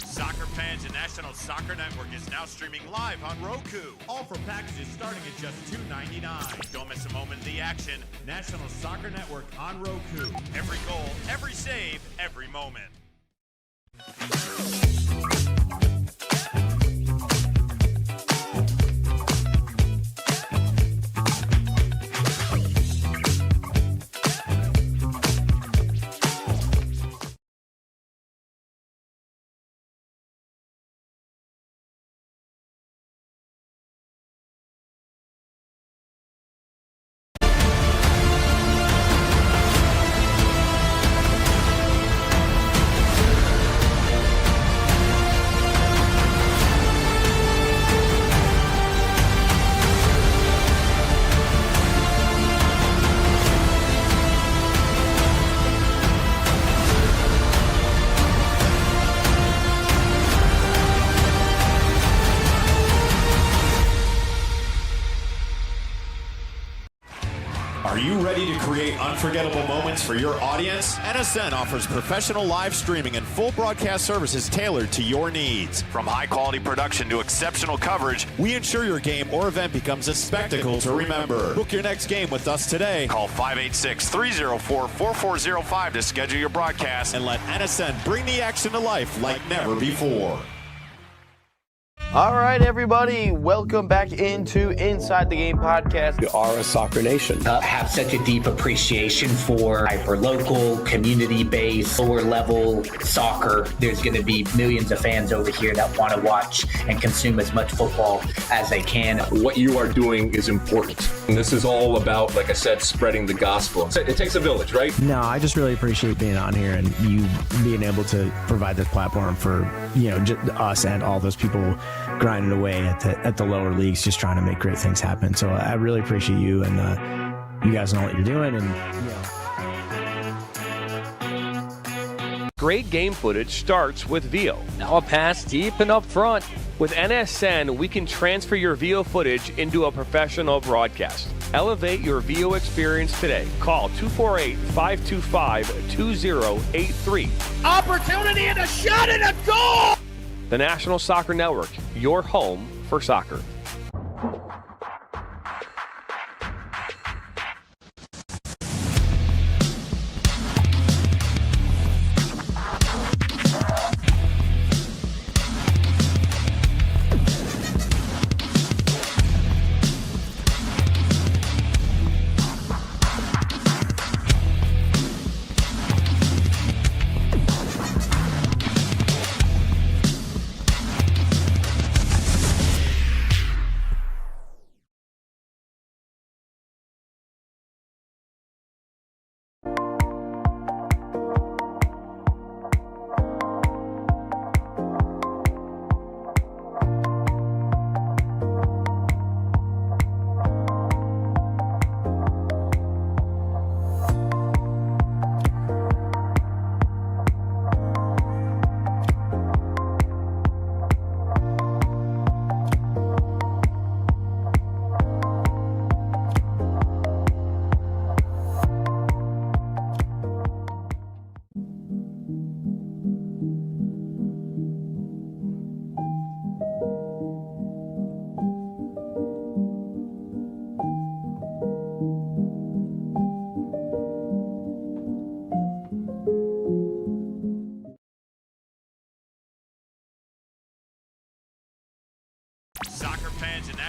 Soccer fans, the National Soccer Network is now streaming live on Roku. All for packages starting at just $2.99. Don't miss a moment of the action. National Soccer Network on Roku. Every goal, every save, every moment. Are you ready to create unforgettable moments for your audience? NSN offers professional live streaming and full broadcast services tailored to your needs. From high-quality production to exceptional coverage, we ensure your game or event becomes a spectacle to remember. Book your next game with us today. Call 586-304-4405 to schedule your broadcast and let NSN bring the action to life like never before. All right, everybody, welcome back into Inside the Game podcast. We are a soccer nation. Have such a deep appreciation for hyper-local, community-based, lower-level soccer. There's going to be millions of fans over here that want to watch and consume as much football as they can. What you are doing is important. And this is all about, like I said, spreading the gospel. It takes a village, right? No, I just really appreciate being on here and you being able to provide this platform for, us and all those people grinding away at the lower leagues, just trying to make great things happen. So I really appreciate you, and you guys know what you're doing. And Great game footage starts with VO. Now a pass deep and up front. With NSN, we can transfer your VO footage into a professional broadcast. Elevate your VO experience today. Call 248-525-2083. Opportunity and a shot and a goal! The National Soccer Network, your home for soccer.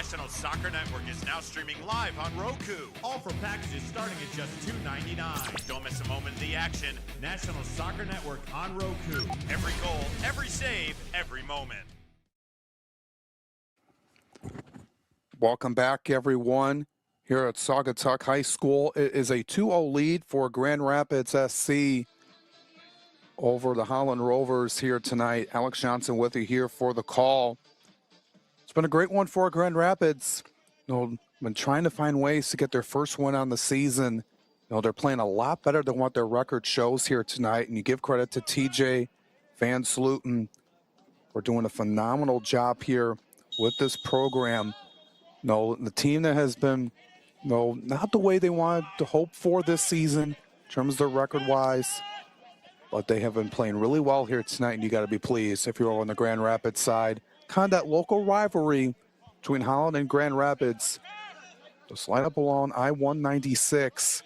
National Soccer Network is now streaming live on Roku. All for packages starting at just $2.99. Don't miss a moment of the action. National Soccer Network on Roku. Every goal, every save, every moment. Welcome back, everyone. Here at Saugatuck High School, it is a 2-0 lead for Grand Rapids SC over the Holland Rovers here tonight. Alex Johnson with you here for the call. It's been a great one for Grand Rapids. Been trying to find ways to get their first win on the season. They're playing a lot better than what their record shows here tonight, and you give credit to TJ Van Sluten for doing a phenomenal job here with this program. The team that has been, not the way they wanted to hope for this season in terms of their record-wise, but they have been playing really well here tonight, and you got to be pleased if you're on the Grand Rapids side. Kind of that local rivalry between Holland and Grand Rapids. Just line up along I-196.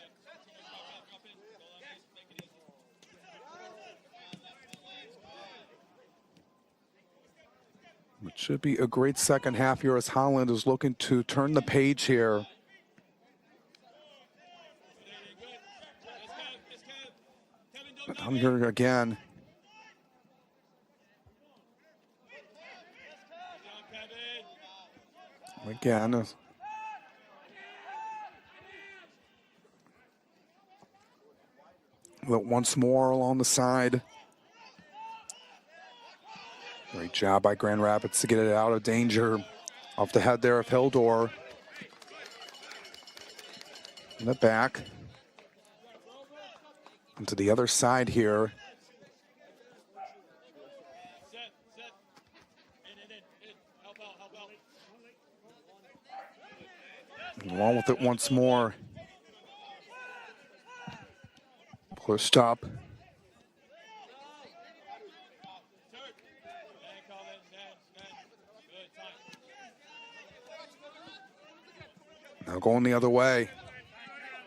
It should be a great second half here as Holland is looking to turn the page here. I'm here again. Again. Once more along the side. Great job by Grand Rapids to get it out of danger. Off the head there of Hildor. In the back. And to the other side here. Along with it once more. Pushed up. Now going the other way.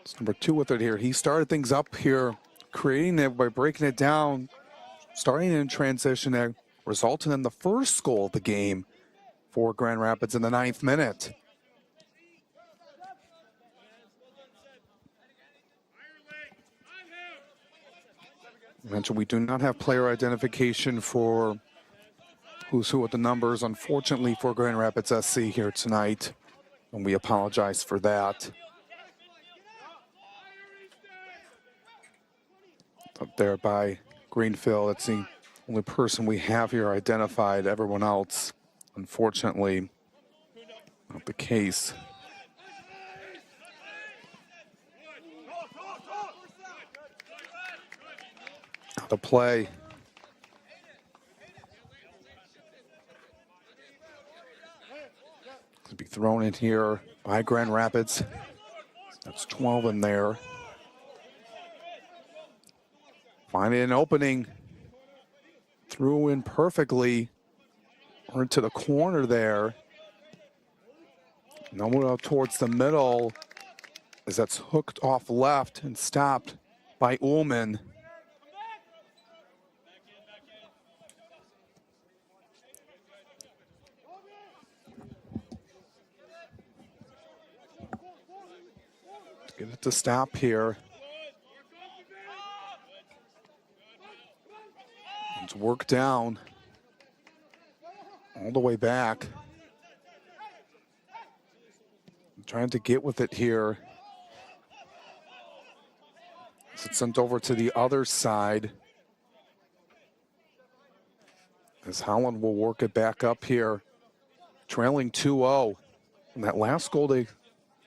It's number 2 with it here. He started things up here, creating it by breaking it down, starting in transition there, resulting in the first goal of the game for Grand Rapids in the 9th minute. I mentioned we do not have player identification for who's who with the numbers, unfortunately, for Grand Rapids SC here tonight, and we apologize for that. Up there by Greenfield, that's the only person we have here identified. Everyone else, unfortunately, not the case. The play. Could be thrown in here by Grand Rapids. That's 12 in there. Finding an opening. Threw in perfectly. Or into the corner there. Now we're up towards the middle as that's hooked off left and stopped by Ullman. Get it to stop here. It's worked down all the way back. Trying to get with it here. It's sent over to the other side. As Holland will work it back up here. Trailing 2-0. And that last goal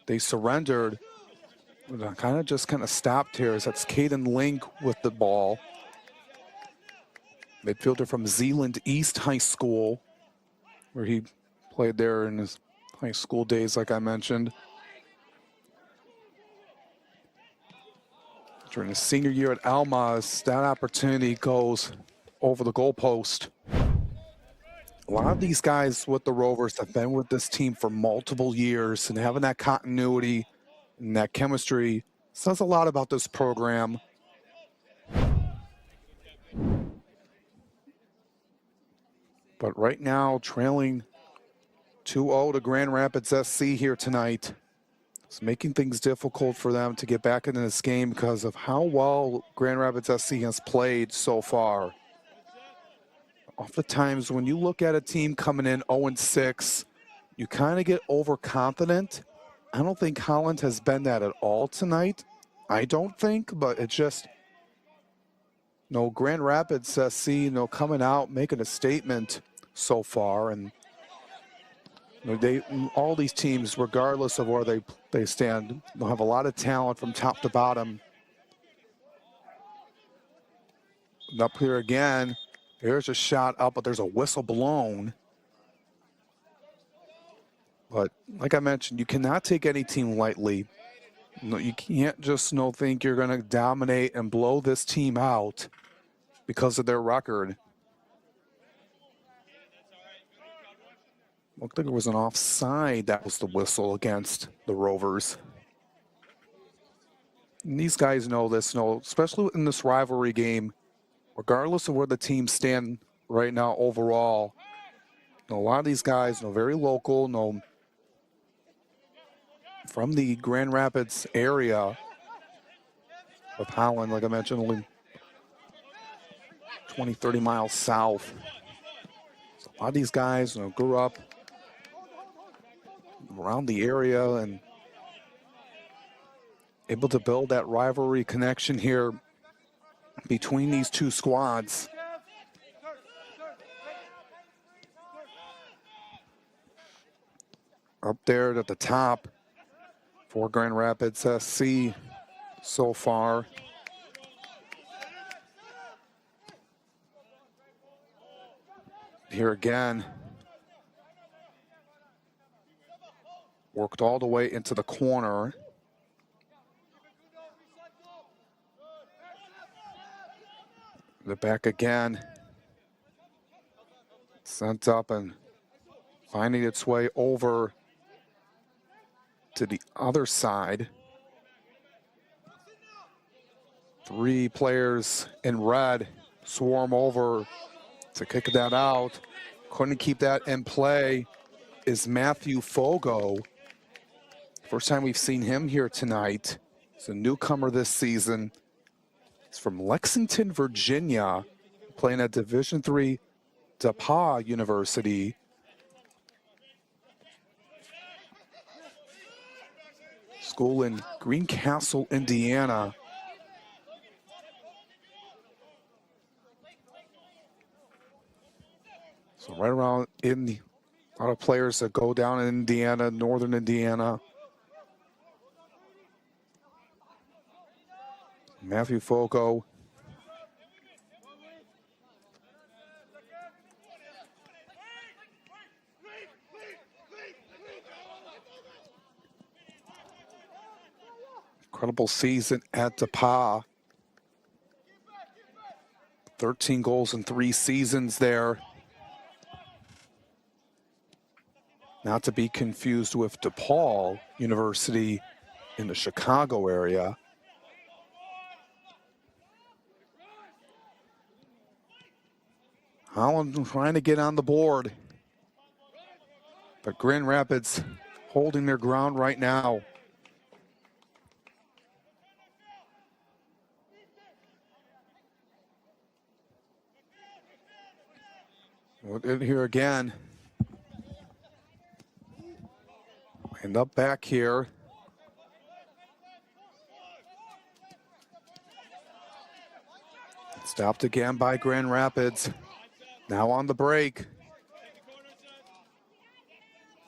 they surrendered. Kind of stopped here as that's Caden Link with the ball. Midfielder from Zeeland East High School, where he played there in his high school days, like I mentioned. During his senior year at Alma, that opportunity goes over the goalpost. A lot of these guys with the Rovers have been with this team for multiple years, and having that continuity and that chemistry says a lot about this program. But right now, trailing 2-0 to Grand Rapids SC here tonight. It's making things difficult for them to get back into this game because of how well Grand Rapids SC has played so far. Oftentimes, when you look at a team coming in 0-6, you kind of get overconfident. I don't think Holland has been that at all tonight. I don't think, but it's just, Grand Rapids SC, coming out, making a statement so far. And all these teams, regardless of where they stand, they'll have a lot of talent from top to bottom. And up here again, there's a shot up, but there's a whistle blown. But like I mentioned, you cannot take any team lightly. You can't just think you're going to dominate and blow this team out because of their record. Looked like it was an offside. That was the whistle against the Rovers. And these guys know this, especially in this rivalry game, regardless of where the teams stand right now overall. A lot of these guys, very local, from the Grand Rapids area of Holland, like I mentioned, only 20, 30 miles south. So a lot of these guys, grew up around the area and able to build that rivalry connection here between these two squads. Up there at the top for Grand Rapids SC so far. Here again. Worked all the way into the corner. The back again. Sent up and finding its way over to the other side. 3 players in red swarm over to kick that out. Couldn't keep that in play is Mwpl-Holland. First time we've seen him here tonight. He's a newcomer this season. He's from Lexington, Virginia, playing at Division III DePauw University. School in Greencastle, Indiana. So right around a lot of players that go down in Indiana, northern Indiana. Mwpl-Holland. Incredible season at DePauw. 13 goals in 3 seasons there. Not to be confused with DePaul University in the Chicago area. Holland trying to get on the board. But Grand Rapids holding their ground right now. Here again. And up back here. Stopped again by Grand Rapids. Now on the break.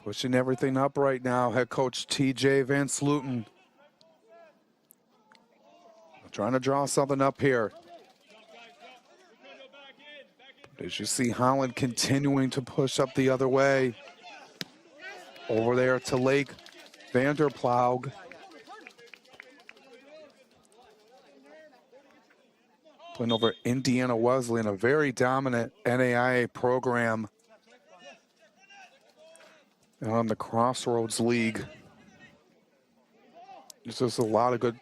Pushing everything up right now, head coach TJ Van Sluten. Trying to draw something up here. As you see Holland continuing to push up the other way. Over there to Lake Vanderploeg. Playing over Indiana Wesleyan, a very dominant NAIA program on the Crossroads League. There's just a lot of good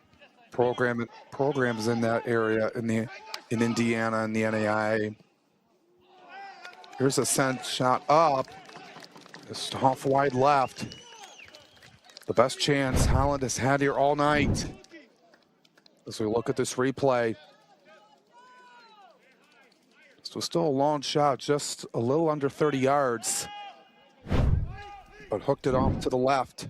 programs in that area in Indiana and the NAIA. Here's a sent shot up. Just off wide left. The best chance Holland has had here all night. As we look at this replay. This was still a long shot, just a little under 30 yards. But hooked it off to the left.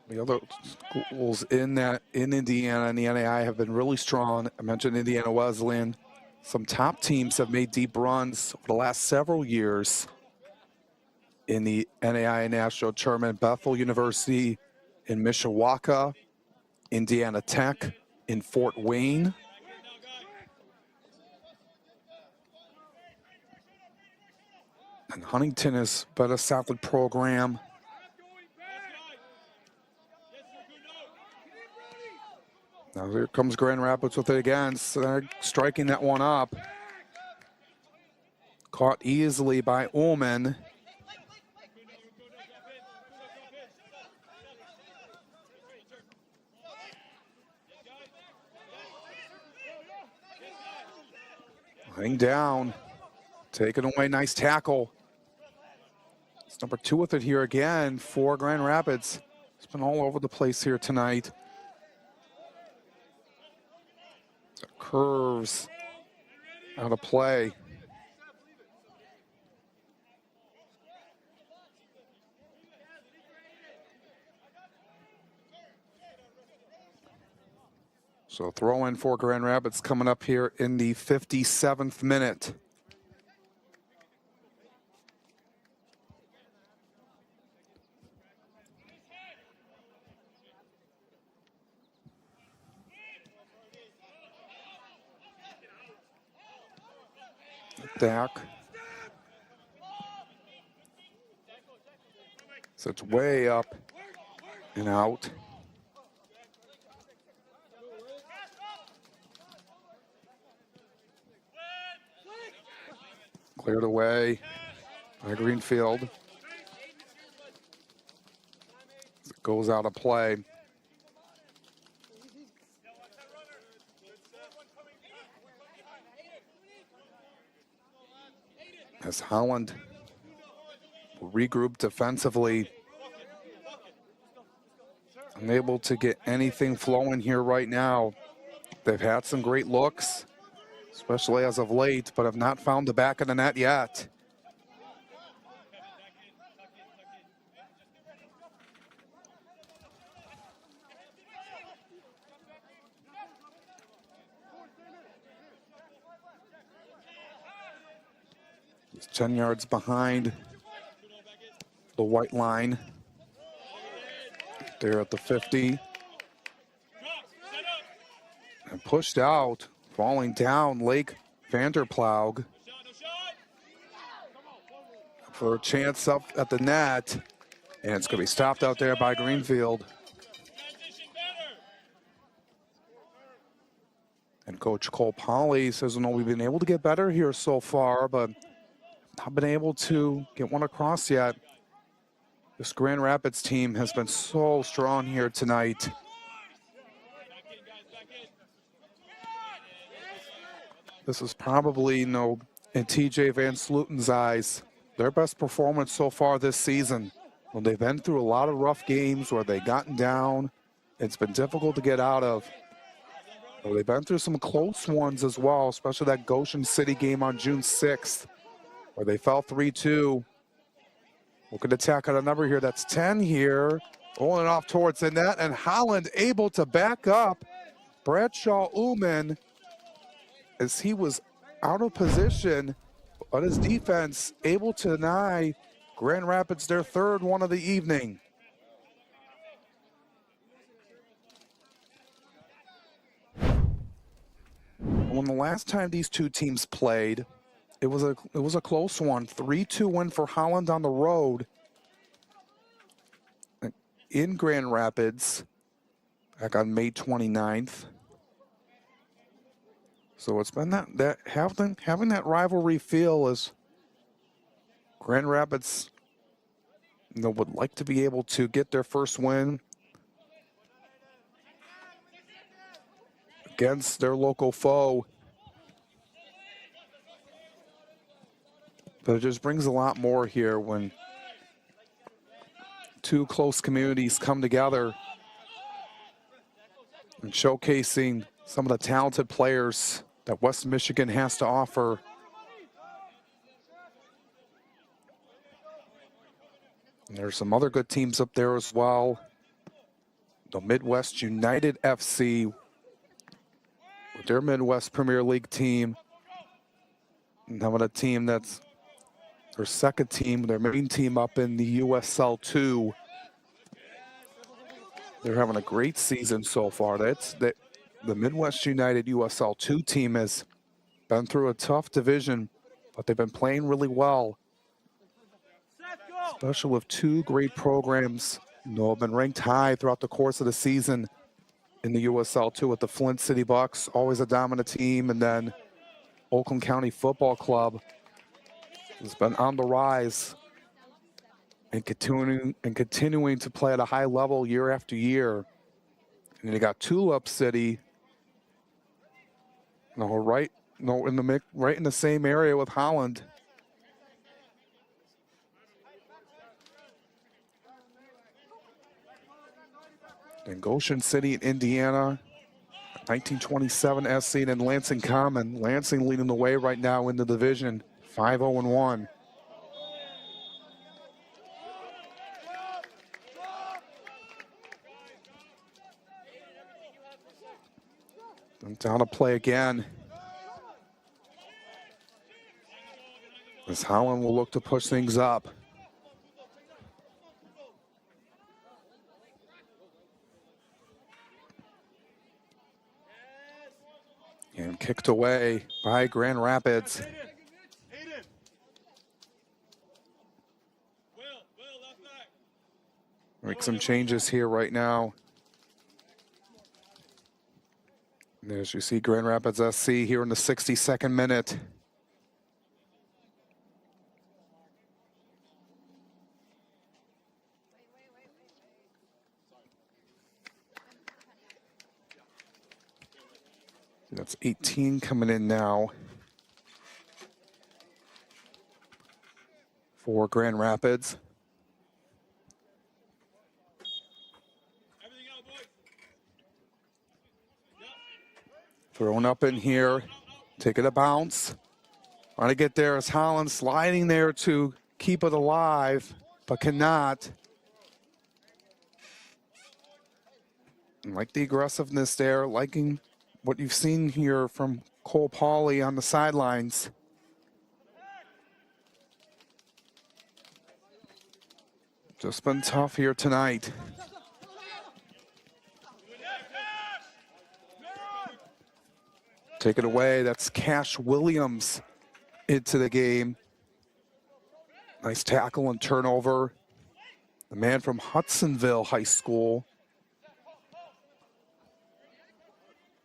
The other schools in Indiana and the NAI have been really strong. I mentioned Indiana Wesleyan. Some top teams have made deep runs over the last several years in the NAI National Tournament. Bethel University in Mishawaka, Indiana Tech in Fort Wayne. And Huntington has been a solid program. Now here comes Grand Rapids with it again, so they're striking that one up. Caught easily by Ullman. Laying down, taken away, nice tackle. It's number 2 with it here again for Grand Rapids. It's been all over the place here tonight. Curves out of play. So throw in for Grand Rapids coming up here in the 57th minute. Back. So it's way up and out. Cleared away by Greenfield. It goes out of play. As Holland will regroup defensively. Unable to get anything flowing here right now. They've had some great looks, especially as of late, but have not found the back of the net yet. He's 10 yards behind the white line. There at the 50. And pushed out, falling down, Lake Vanderploeg. For a chance up at the net. And it's going to be stopped out there by Greenfield. And Coach Cole Polly says, no, we've been able to get better here so far, but not been able to get one across yet. This Grand Rapids team has been so strong here tonight. This is probably, in TJ Van Sluten's eyes, their best performance so far this season. Well, they've been through a lot of rough games where they've gotten down. It's been difficult to get out of. Well, they've been through some close ones as well, especially that Goshen City game on June 6th, where they fell 3-2. Looking to tack on a number here. That's 10 here. Rolling off towards the net, and Holland able to back up Bradshaw Ullman as he was out of position, but his defense able to deny Grand Rapids their third one of the evening. When the last time these two teams played, it was a close one. 3-2 win for Holland on the road in Grand Rapids back on May 29th. So it's been that having that rivalry feel as Grand Rapids would like to be able to get their first win against their local foe. But it just brings a lot more here when two close communities come together and showcasing some of the talented players that West Michigan has to offer. And there's some other good teams up there as well. The Midwest United FC with their Midwest Premier League team. And how about a team that's their second team, their main team up in the USL 2. They're having a great season so far. The Midwest United USL 2 team has been through a tough division, but they've been playing really well. Especially with two great programs, have been ranked high throughout the course of the season in the USL 2 with the Flint City Bucks, always a dominant team, and then Oakland County Football Club has been on the rise and continuing to play at a high level year after year. And you got Tulip City, right in the same area with Holland. And Goshen City in Indiana, 1927 SC, and Lansing Common. Lansing leading the way right now in the division, 5-0-1. And down to play again. As Holland will look to push things up. And kicked away by Grand Rapids. Make some changes here right now. And as you see, Grand Rapids SC here in the 62nd minute. That's 18 coming in now for Grand Rapids. Thrown up in here, taking a bounce. Trying to get there as Holland sliding there to keep it alive, but cannot. And like the aggressiveness there, liking what you've seen here from Cole Pauley on the sidelines. Just been tough here tonight. Take it away, that's Cash Williams into the game. Nice tackle and turnover. The man from Hudsonville High School.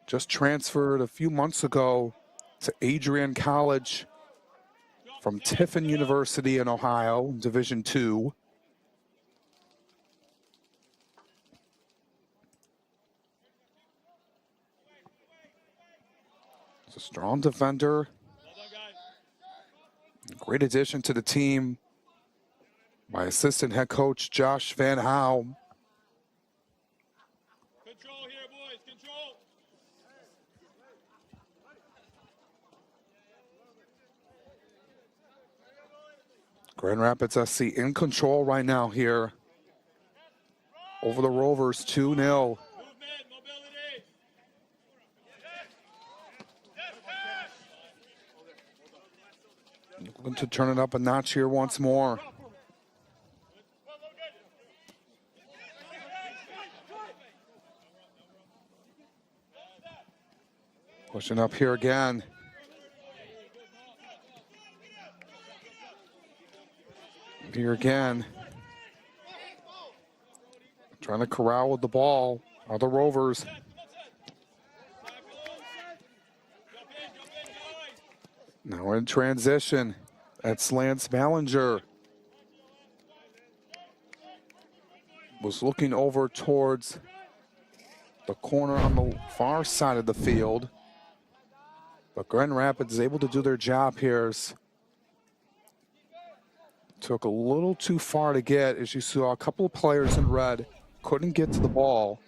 Just transferred a few months ago to Adrian College from Tiffin University in Ohio, Division II. He's a strong defender. Great addition to the team by assistant head coach Josh Van Howe. Control here, boys, control. Grand Rapids SC in control right now here over the Rovers, 2-0. Looking to turn it up a notch here once more. Pushing up here again. Here again. Trying to corral with the ball are the Rovers. Now in transition, that's Lance Ballinger. Was looking over towards the corner on the far side of the field. But Grand Rapids is able to do their job here as took a little too far to get, as you saw a couple of players in red couldn't get to the ball.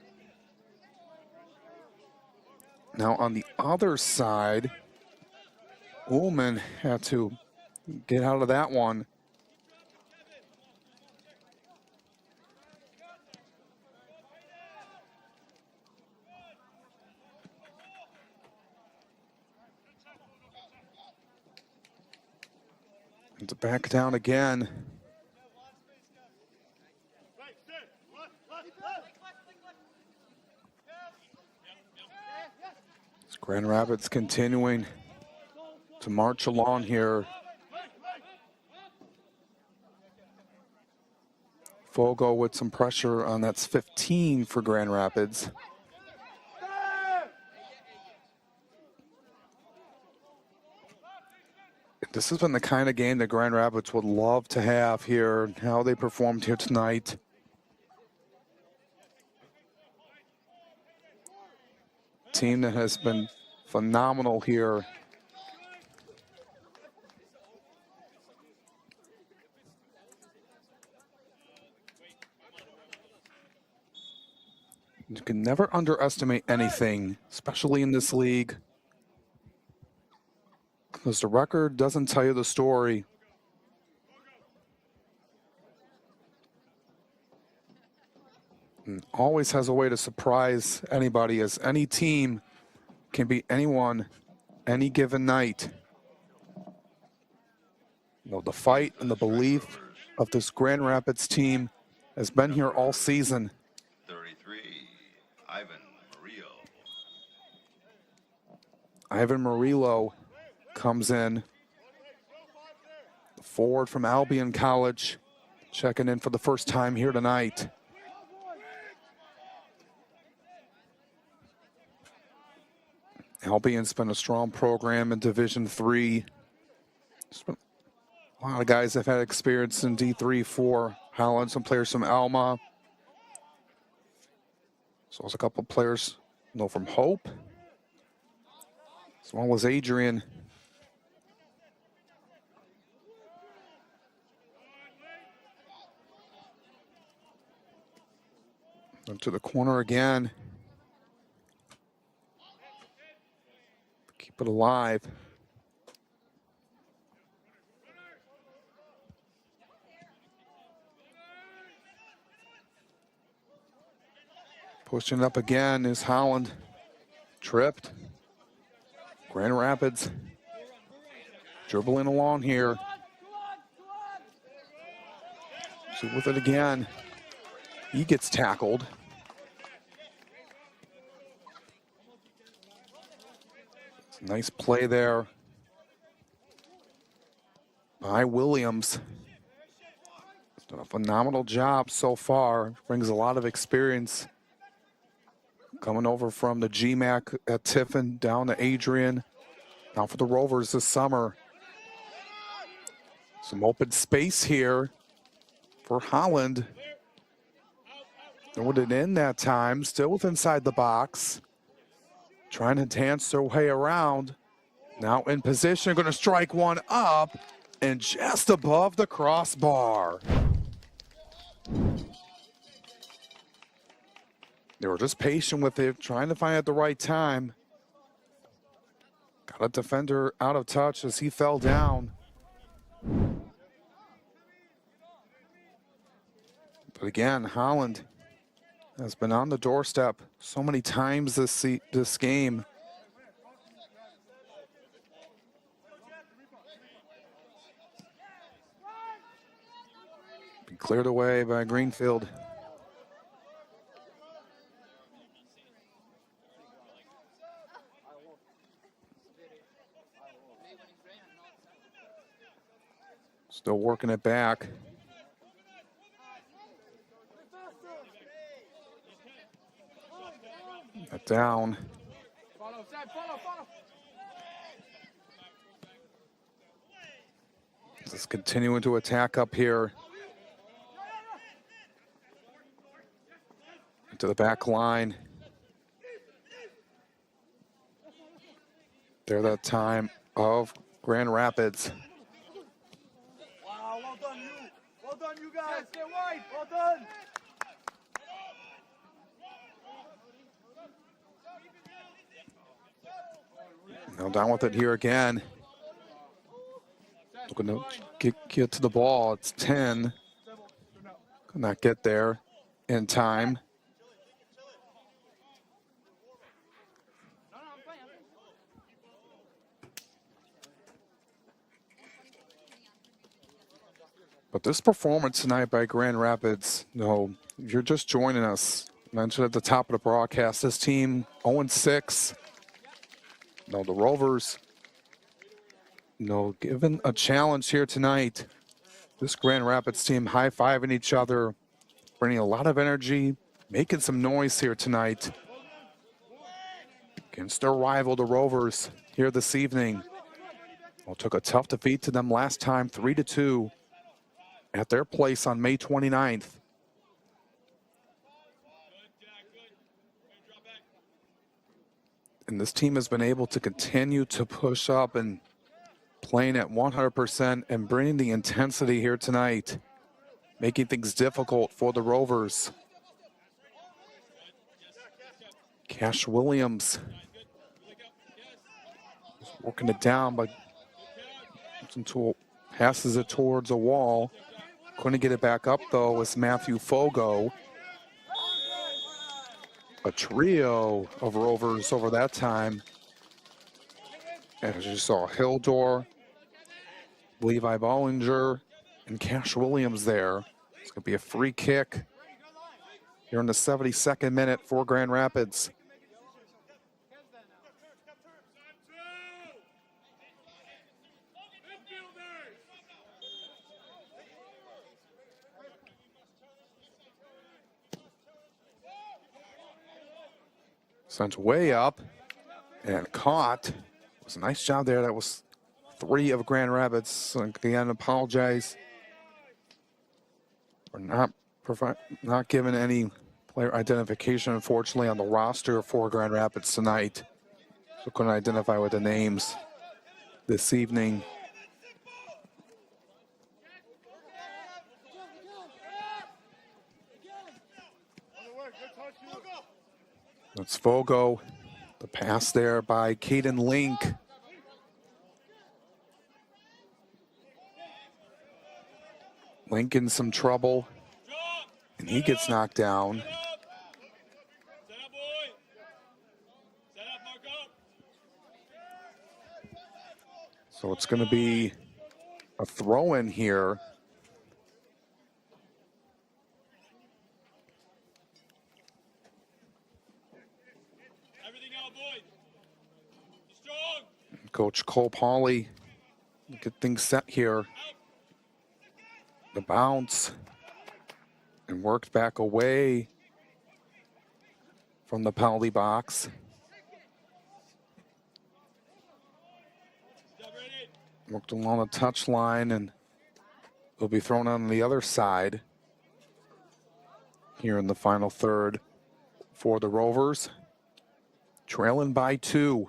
Now on the other side, Ullman had to get out of that one. And back down again. Grand Rapids continuing to march along here. Fogo with some pressure on, that's 15 for Grand Rapids. This has been the kind of game that Grand Rapids would love to have here, how they performed here tonight. Team that has been phenomenal here. You can never underestimate anything, especially in this league, because the record doesn't tell you the story. And always has a way to surprise anybody, as any team can beat anyone any given night. You know, the fight and the belief of this Grand Rapids team has been here all season. 33, Ivan Murillo. Ivan Murillo comes in, the forward from Albion College, checking in for the first time here tonight. Albion's been a strong program in Division III. A lot of guys have had experience in D3 for Holland, some players from Alma. So there's a couple of players, from Hope, as well as Adrian. Into the corner again. Keep it alive. Pushing it up again is Holland. Tripped. Grand Rapids dribbling along here. So with it again. He gets tackled. Nice play there by Williams. He's done a phenomenal job so far. Brings a lot of experience. Coming over from the GMAC at Tiffin down to Adrian. Now for the Rovers this summer. Some open space here for Holland. Throwing it in that time, still with inside the box. Trying to dance their way around. Now in position, going to strike one up and just above the crossbar. They were just patient with it, trying to find it at the right time. Got a defender out of touch as he fell down. But again, Holland has been on the doorstep so many times this game. Been cleared away by Greenfield. Still working it back. Down. Just continuing to attack up here. Into the back line. There that time of Grand Rapids. Now down with it here again. Looking to get to the ball. It's 10. Could not get there in time. But this performance tonight by Grand Rapids, if you're just joining us, mentioned at the top of the broadcast, this team 0-6. The Rovers, given a challenge here tonight. This Grand Rapids team high-fiving each other, bringing a lot of energy, making some noise here tonight against their rival, the Rovers, here this evening. Took a tough defeat to them last time, 3-2. At their place on May 29th. And this team has been able to continue to push up and playing at 100% and bringing the intensity here tonight, making things difficult for the Rovers. Cash Williams working it down, but passes it towards a wall. Couldn't get it back up, though, as Matthew Fogo. A trio of Rovers over that time. And as you saw, Hildor, Levi Bollinger, and Cash Williams there. It's going to be a free kick here in the 72nd minute for Grand Rapids. Sent way up and caught. It was a nice job there. That was 3 of Grand Rapids. So again, apologize for not giving any player identification, unfortunately, on the roster for Grand Rapids tonight. So couldn't identify with the names this evening. That's Fogo. The pass there by Caden Link. Link in some trouble. And he gets knocked down. So it's going to be a throw-in here. Coach Cole Pauley, get things set here. The bounce, and worked back away from the penalty box. Worked along the touch line, and it'll be thrown on the other side here in the final third for the Rovers. Trailing by 2.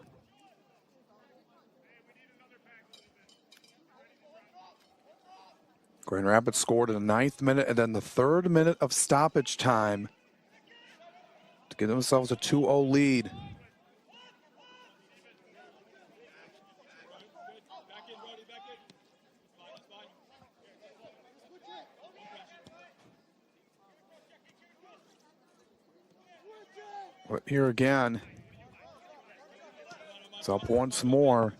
Grand Rapids scored in the 9th minute and then the 3rd minute of stoppage time to give themselves a 2-0 lead. But here again, it's up once more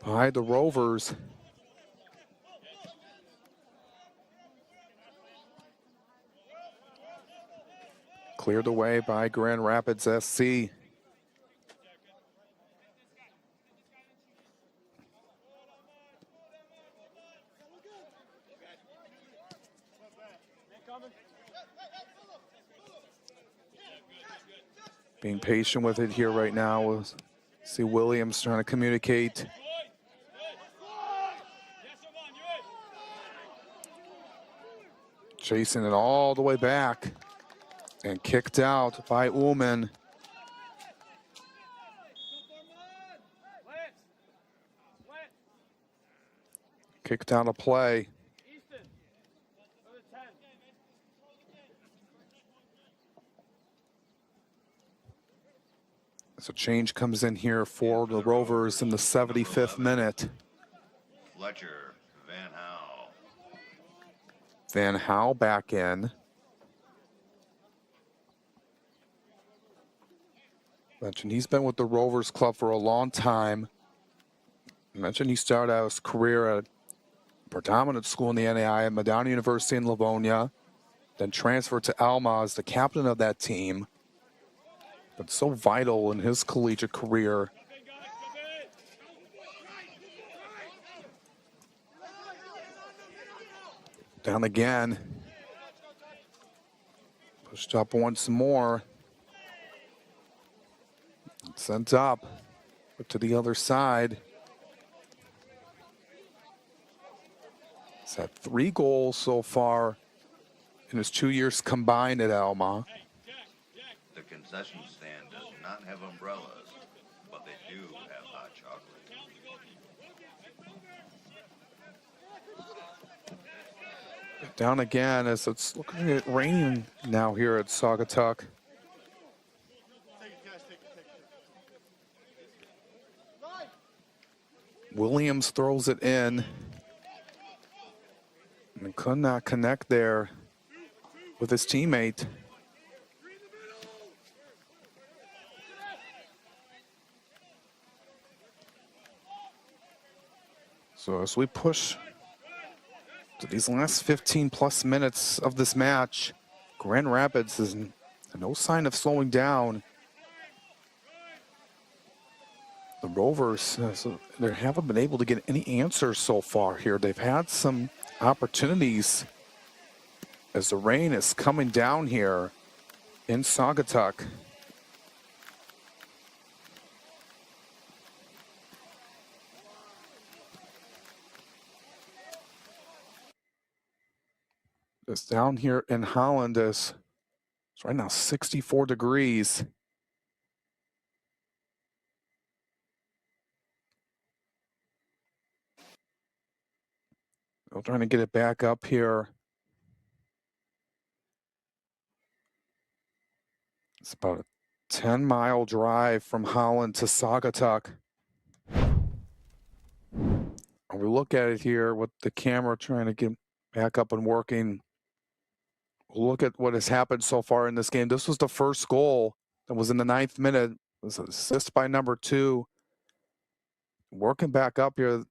by the Rovers. Cleared away by Grand Rapids SC. Being patient with it here right now. We'll see Williams trying to communicate. Chasing it all the way back. And kicked out by Ullman. Kicked out of play. So change comes in here for the Rovers in the 75th minute. Fletcher Van Howe. Van Howe back in. Mentioned he's been with the Rovers club for a long time. Mentioned he started out his career at a predominant school in the NAI at Madonna University in Livonia, then transferred to Alma as the captain of that team. But so vital in his collegiate career. Down again. Pushed up once more. Sent up, but to the other side. He's had 3 goals so far in his 2 years combined at Alma. The concession stand does not have umbrellas, but they do have hot chocolate. Down again as it's looking at raining now here at Saugatuck. Williams throws it in and could not connect there with his teammate. So as we push to these last 15 plus minutes of this match, Grand Rapids is no sign of slowing down. The Rovers, they haven't been able to get any answers so far here. They've had some opportunities as the rain is coming down here in Saugatuck. It's down here in Holland it's right now 64 degrees. Still trying to get it back up here. It's about a 10-mile drive from Holland to Saugatuck. And we look at it here with the camera trying to get back up and working. We'll look at what has happened so far in this game. This was the first goal that was in the 9th minute. It was an assist by number 2. Working back up here.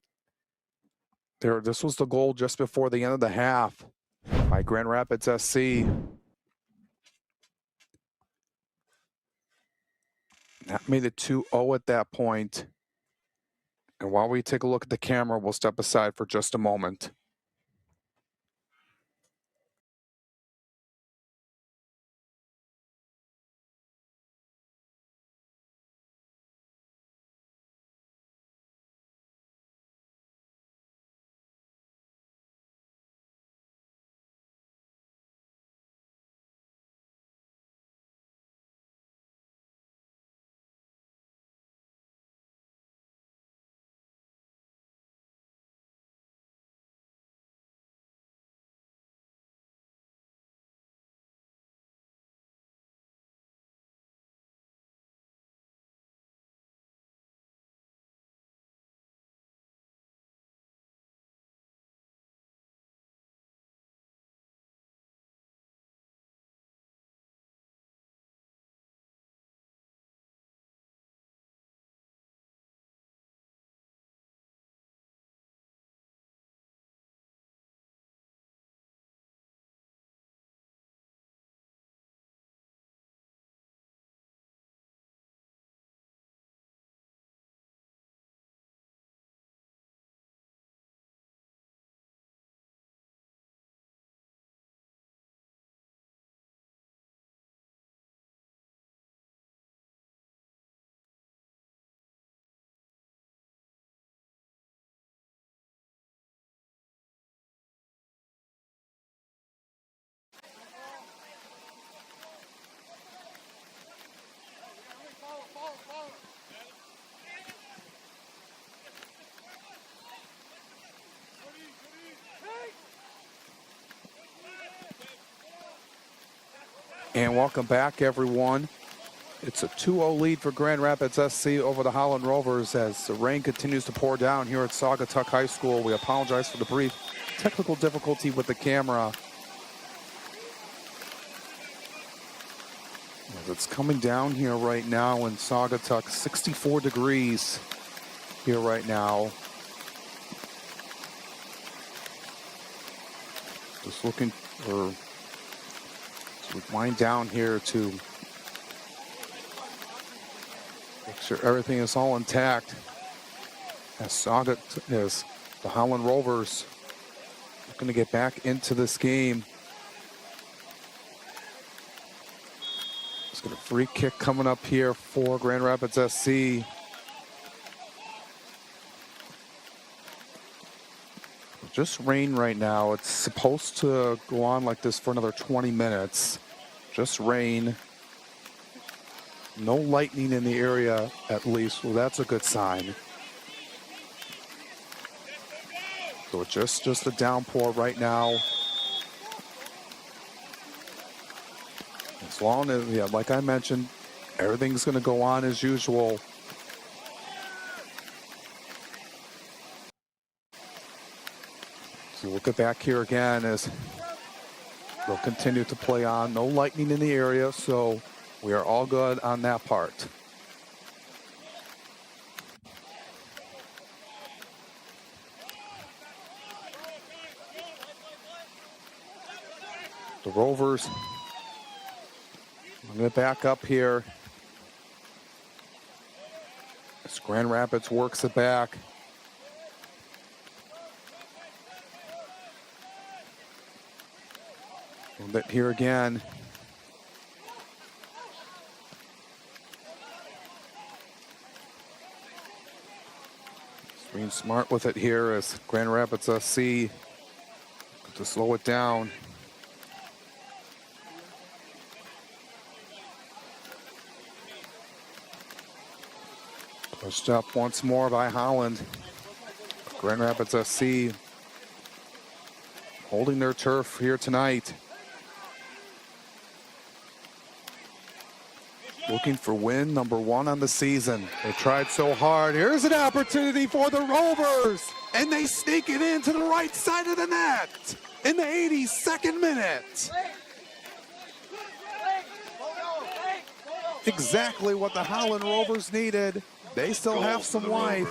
This was the goal just before the end of the half by Grand Rapids SC. That made it 2-0 at that point. And while we take a look at the camera, we'll step aside for just a moment. And welcome back, everyone. It's a 2-0 lead for Grand Rapids SC over the Holland Rovers as the rain continues to pour down here at Saugatuck High School. We apologize for the brief technical difficulty with the camera. As it's coming down here right now in Saugatuck, 64 degrees here right now. Just looking for, so we wind down here to make sure everything is all intact. As the Holland Rovers looking to get back into this game. Let's get a free kick coming up here for Grand Rapids SC. Just rain right now. It's supposed to go on like this for another 20 minutes. Just rain. No lightning in the area, at least. Well, that's a good sign. So it's just a downpour right now. As long as, yeah, like I mentioned, everything's going to go on as usual. So we'll get back here again as they'll continue to play on. No lightning in the area, so we are all good on that part. The Rovers, I'm going to back up here as Grand Rapids works it back. A little bit here again. Just being smart with it here as Grand Rapids SC to slow it down. Pushed up once more by Holland. Grand Rapids SC holding their turf here tonight. Looking for win number 1 on the season. They tried so hard. Here's an opportunity for the Rovers. And they sneak it into the right side of the net in the 82nd minute. Exactly what the Holland Rovers needed. They still have some life.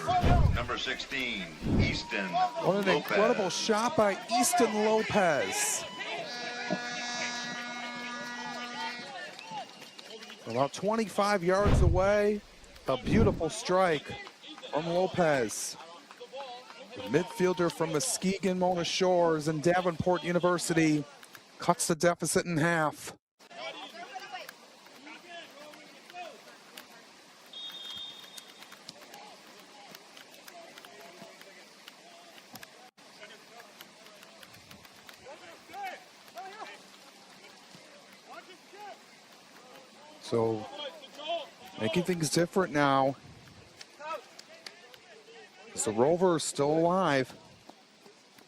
Number 16, Easton What an Lopez. incredible shot by Easton Lopez. About 25 yards away, a beautiful strike from Lopez. The midfielder from Muskegon Mona Shores and Davenport University cuts the deficit in half. So, making things different now. As the Rovers still alive.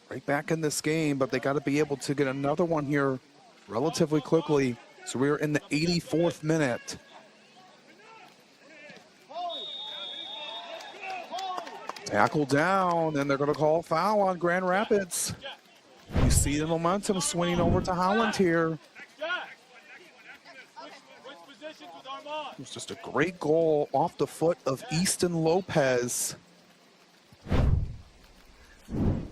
Right back in this game, but they got to be able to get another one here relatively quickly. So we're in the 84th minute. Tackle down, and they're going to call a foul on Grand Rapids. You see the momentum swinging over to Holland here. It was just a great goal off the foot of Easton Lopez. And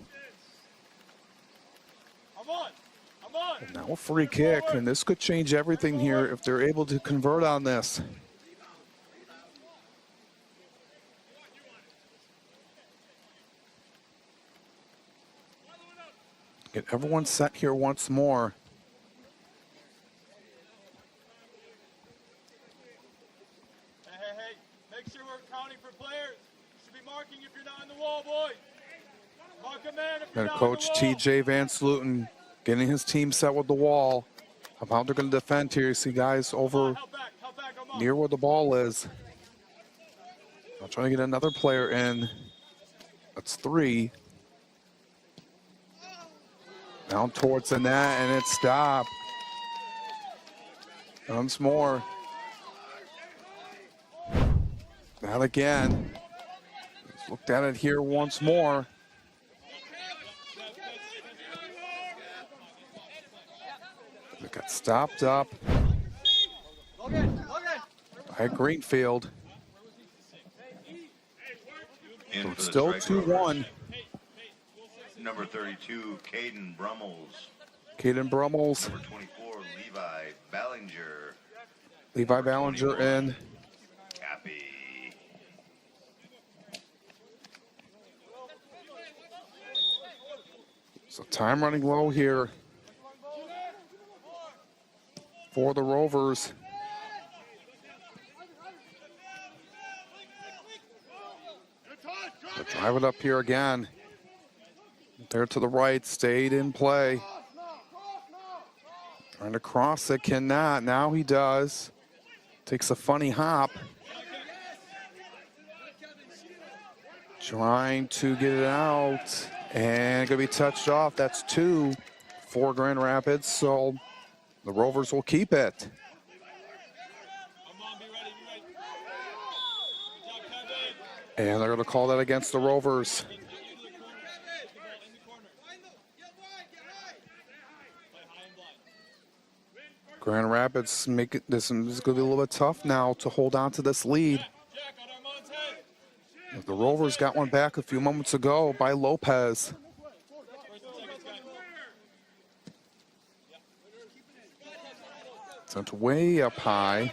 now a free kick, and this could change everything here if they're able to convert on this. Get everyone set here once more. Hey, make sure we're counting for players. Should be marking if you're not in the wall, boys. Mark a man if you're And not Coach in the wall. TJ Van Sluten getting his team set with the wall. How they're going to defend here. You see guys over Help back, I'm on. near where the ball is. I'll try to get another player in. That's 3. Down towards the net, and it's stopped. Once more. Not again. Let's look at it here once more. It got stopped up by Greenfield. In So for it's the still strike 2-1. Number 32, Caden Brummels. Caden Brummels. Number 24, Levi Ballinger. Levi Ballinger in. Cappy. So time running low here for the Rovers. They'll drive it up here again. There to the right, stayed in play. Trying to cross it, cannot. Now he does. Takes a funny hop. Trying to get it out. And going to be touched off. That's 2 for Grand Rapids. So the Rovers will keep it. And they're going to call that against the Rovers. Grand Rapids make it. This is going to be a little bit tough now to hold on to this lead. The Rovers got one back a few moments ago by Lopez. Sent way up high.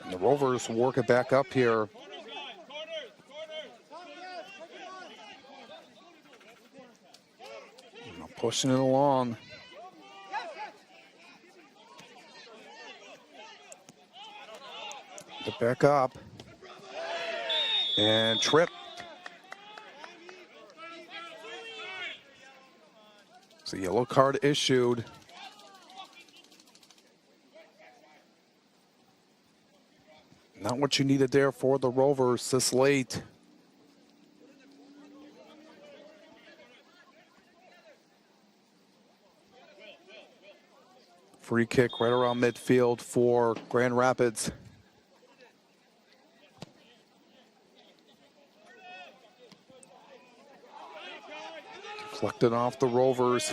And the Rovers work it back up here. Pushing it along. Get back up. And trip. So yellow card issued. Not what you needed there for the Rovers this late. Free kick right around midfield for Grand Rapids. Deflected off the Rovers.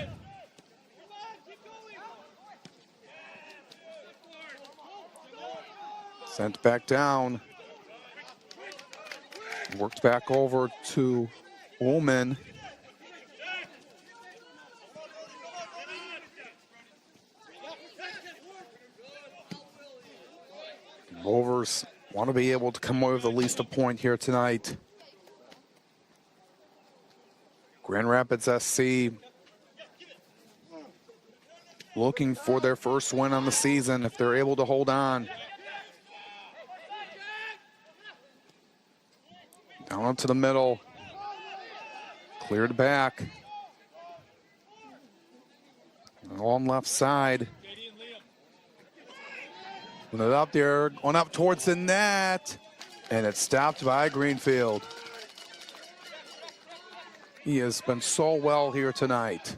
Sent back down. Worked back over to Ullman. Rovers want to be able to come away with at least a point here tonight. Grand Rapids SC looking for their first win on the season if they're able to hold on. Down onto the middle. Cleared back. On left side. Put it up there, going up towards the net. And it's stopped by Greenfield. He has been so well here tonight.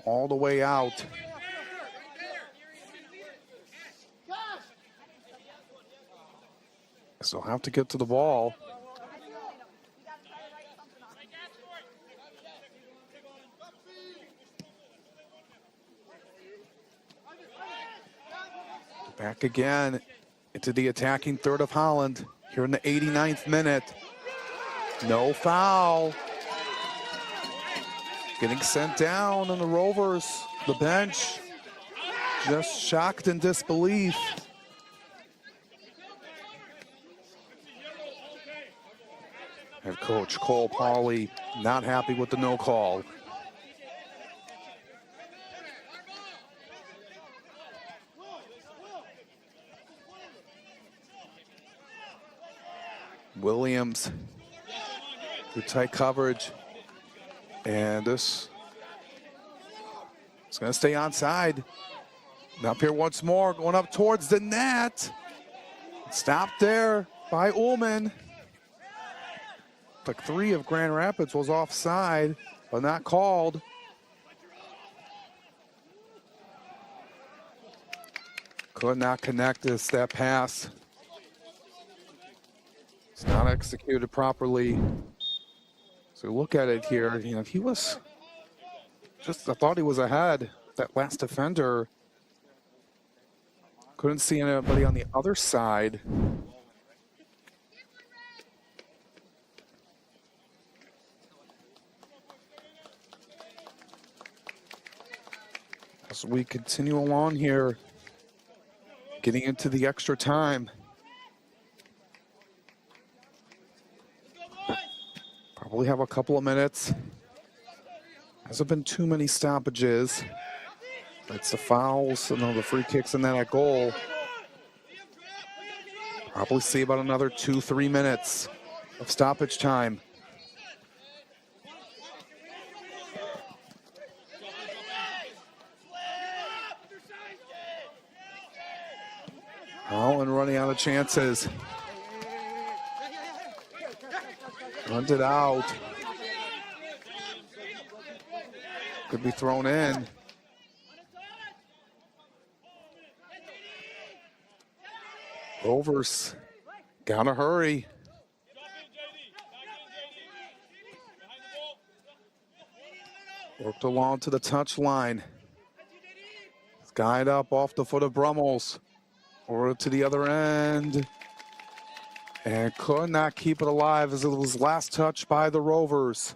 All the way out. So have to get to the ball. Back again into the attacking third of Holland here in the 89th minute. No foul. Getting sent down on the Rovers, the bench, just shocked in disbelief. Head coach Cole Pauley not happy with the no call. Williams through tight coverage. And this is going to stay onside. And up here once more, going up towards the net. Stopped there by Ullman. Like 3 of Grand Rapids was offside, but not called. Could not connect that pass. It's not executed properly. So look at it here. You know, he was just, I thought he was ahead. That last defender. Couldn't see anybody on the other side. As we continue along here, getting into the extra time. Probably have a couple of minutes. Hasn't been too many stoppages. It's the fouls and the free kicks and then that goal. Probably see about another 2-3 minutes of stoppage time. Holland running out of chances. Runs it out. Could be thrown in. Rovers, gotta hurry. Worked along to the touch line. Skied up off the foot of Brummels. Or to the other end. And could not keep it alive as it was last touched by the Rovers.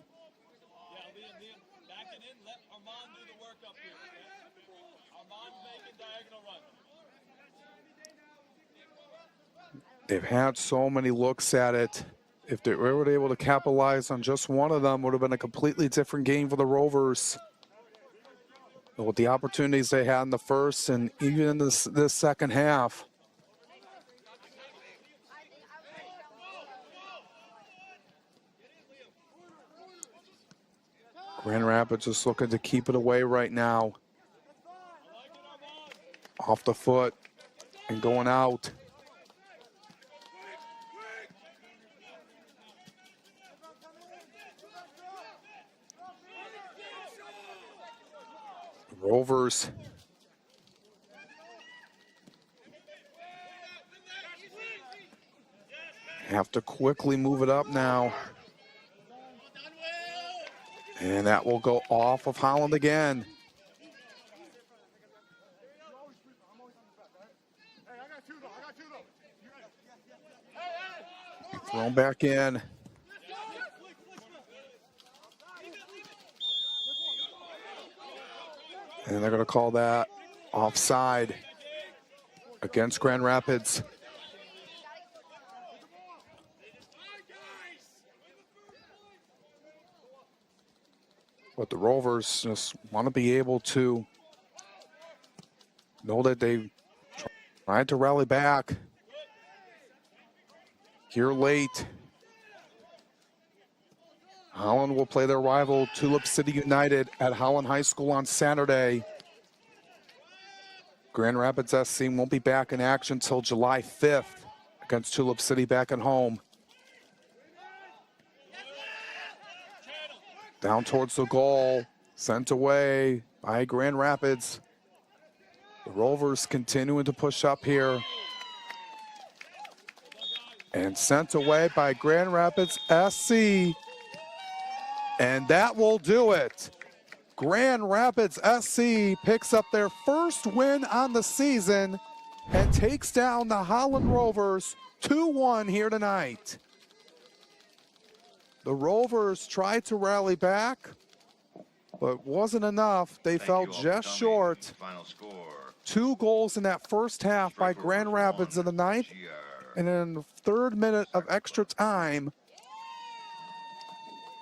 They've had so many looks at it. If they were able to capitalize on just one of them, would have been a completely different game for the Rovers. But with the opportunities they had in the first and even in this second half. Grand Rapids just looking to keep it away right now. Off the foot and going out. Rovers have to quickly move it up now. And that will go off of Holland again. Thrown back in. And they're going to call that offside against Grand Rapids. But the Rovers just want to be able to know that they tried to rally back here late. Holland will play their rival Tulip City United at Holland High School on Saturday. Grand Rapids SC won't be back in action until July 5th against Tulip City back at home. Down towards the goal, sent away by Grand Rapids. The Rovers continuing to push up here. And sent away by Grand Rapids SC. And that will do it. Grand Rapids SC picks up their first win on the season and takes down the Holland Rovers 2-1 here tonight. The Rovers tried to rally back, but wasn't enough. They fell just short. 2 goals in that first half by Grand Rapids in the 9th, and in the 3rd minute of extra time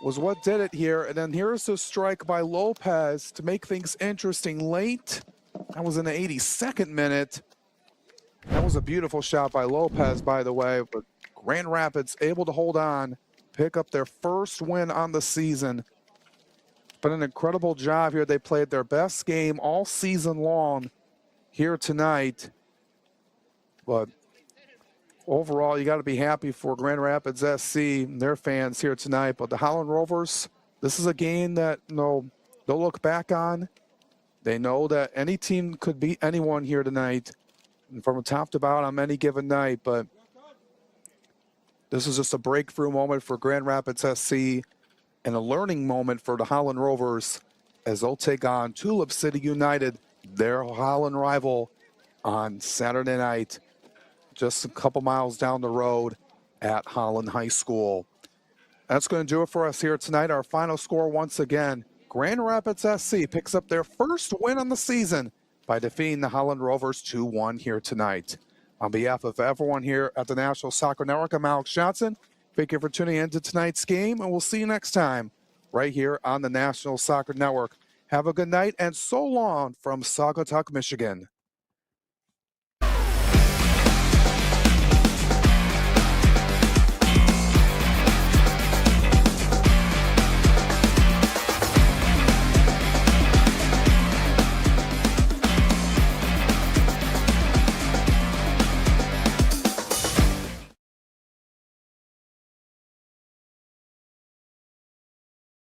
was what did it here. And then here's the strike by Lopez to make things interesting late. That was in the 82nd minute. That was a beautiful shot by Lopez, by the way, but Grand Rapids able to hold on, pick up their first win on the season. But an incredible job here. They played their best game all season long here tonight. But overall, you got to be happy for Grand Rapids SC and their fans here tonight. But the Holland Rovers, this is a game that they'll look back on. They know that any team could beat anyone here tonight. and from top to bottom on any given night. But this is just a breakthrough moment for Grand Rapids SC and a learning moment for the Holland Rovers as they'll take on Tulip City United, their Holland rival, on Saturday night, just a couple miles down the road at Holland High School. That's going to do it for us here tonight. Our final score once again, Grand Rapids SC picks up their first win on the season by defeating the Holland Rovers 2-1 here tonight. On behalf of everyone here at the National Soccer Network, I'm Alex Johnson. Thank you for tuning in to tonight's game, and we'll see you next time right here on the National Soccer Network. Have a good night, and so long from Saugatuck, Michigan.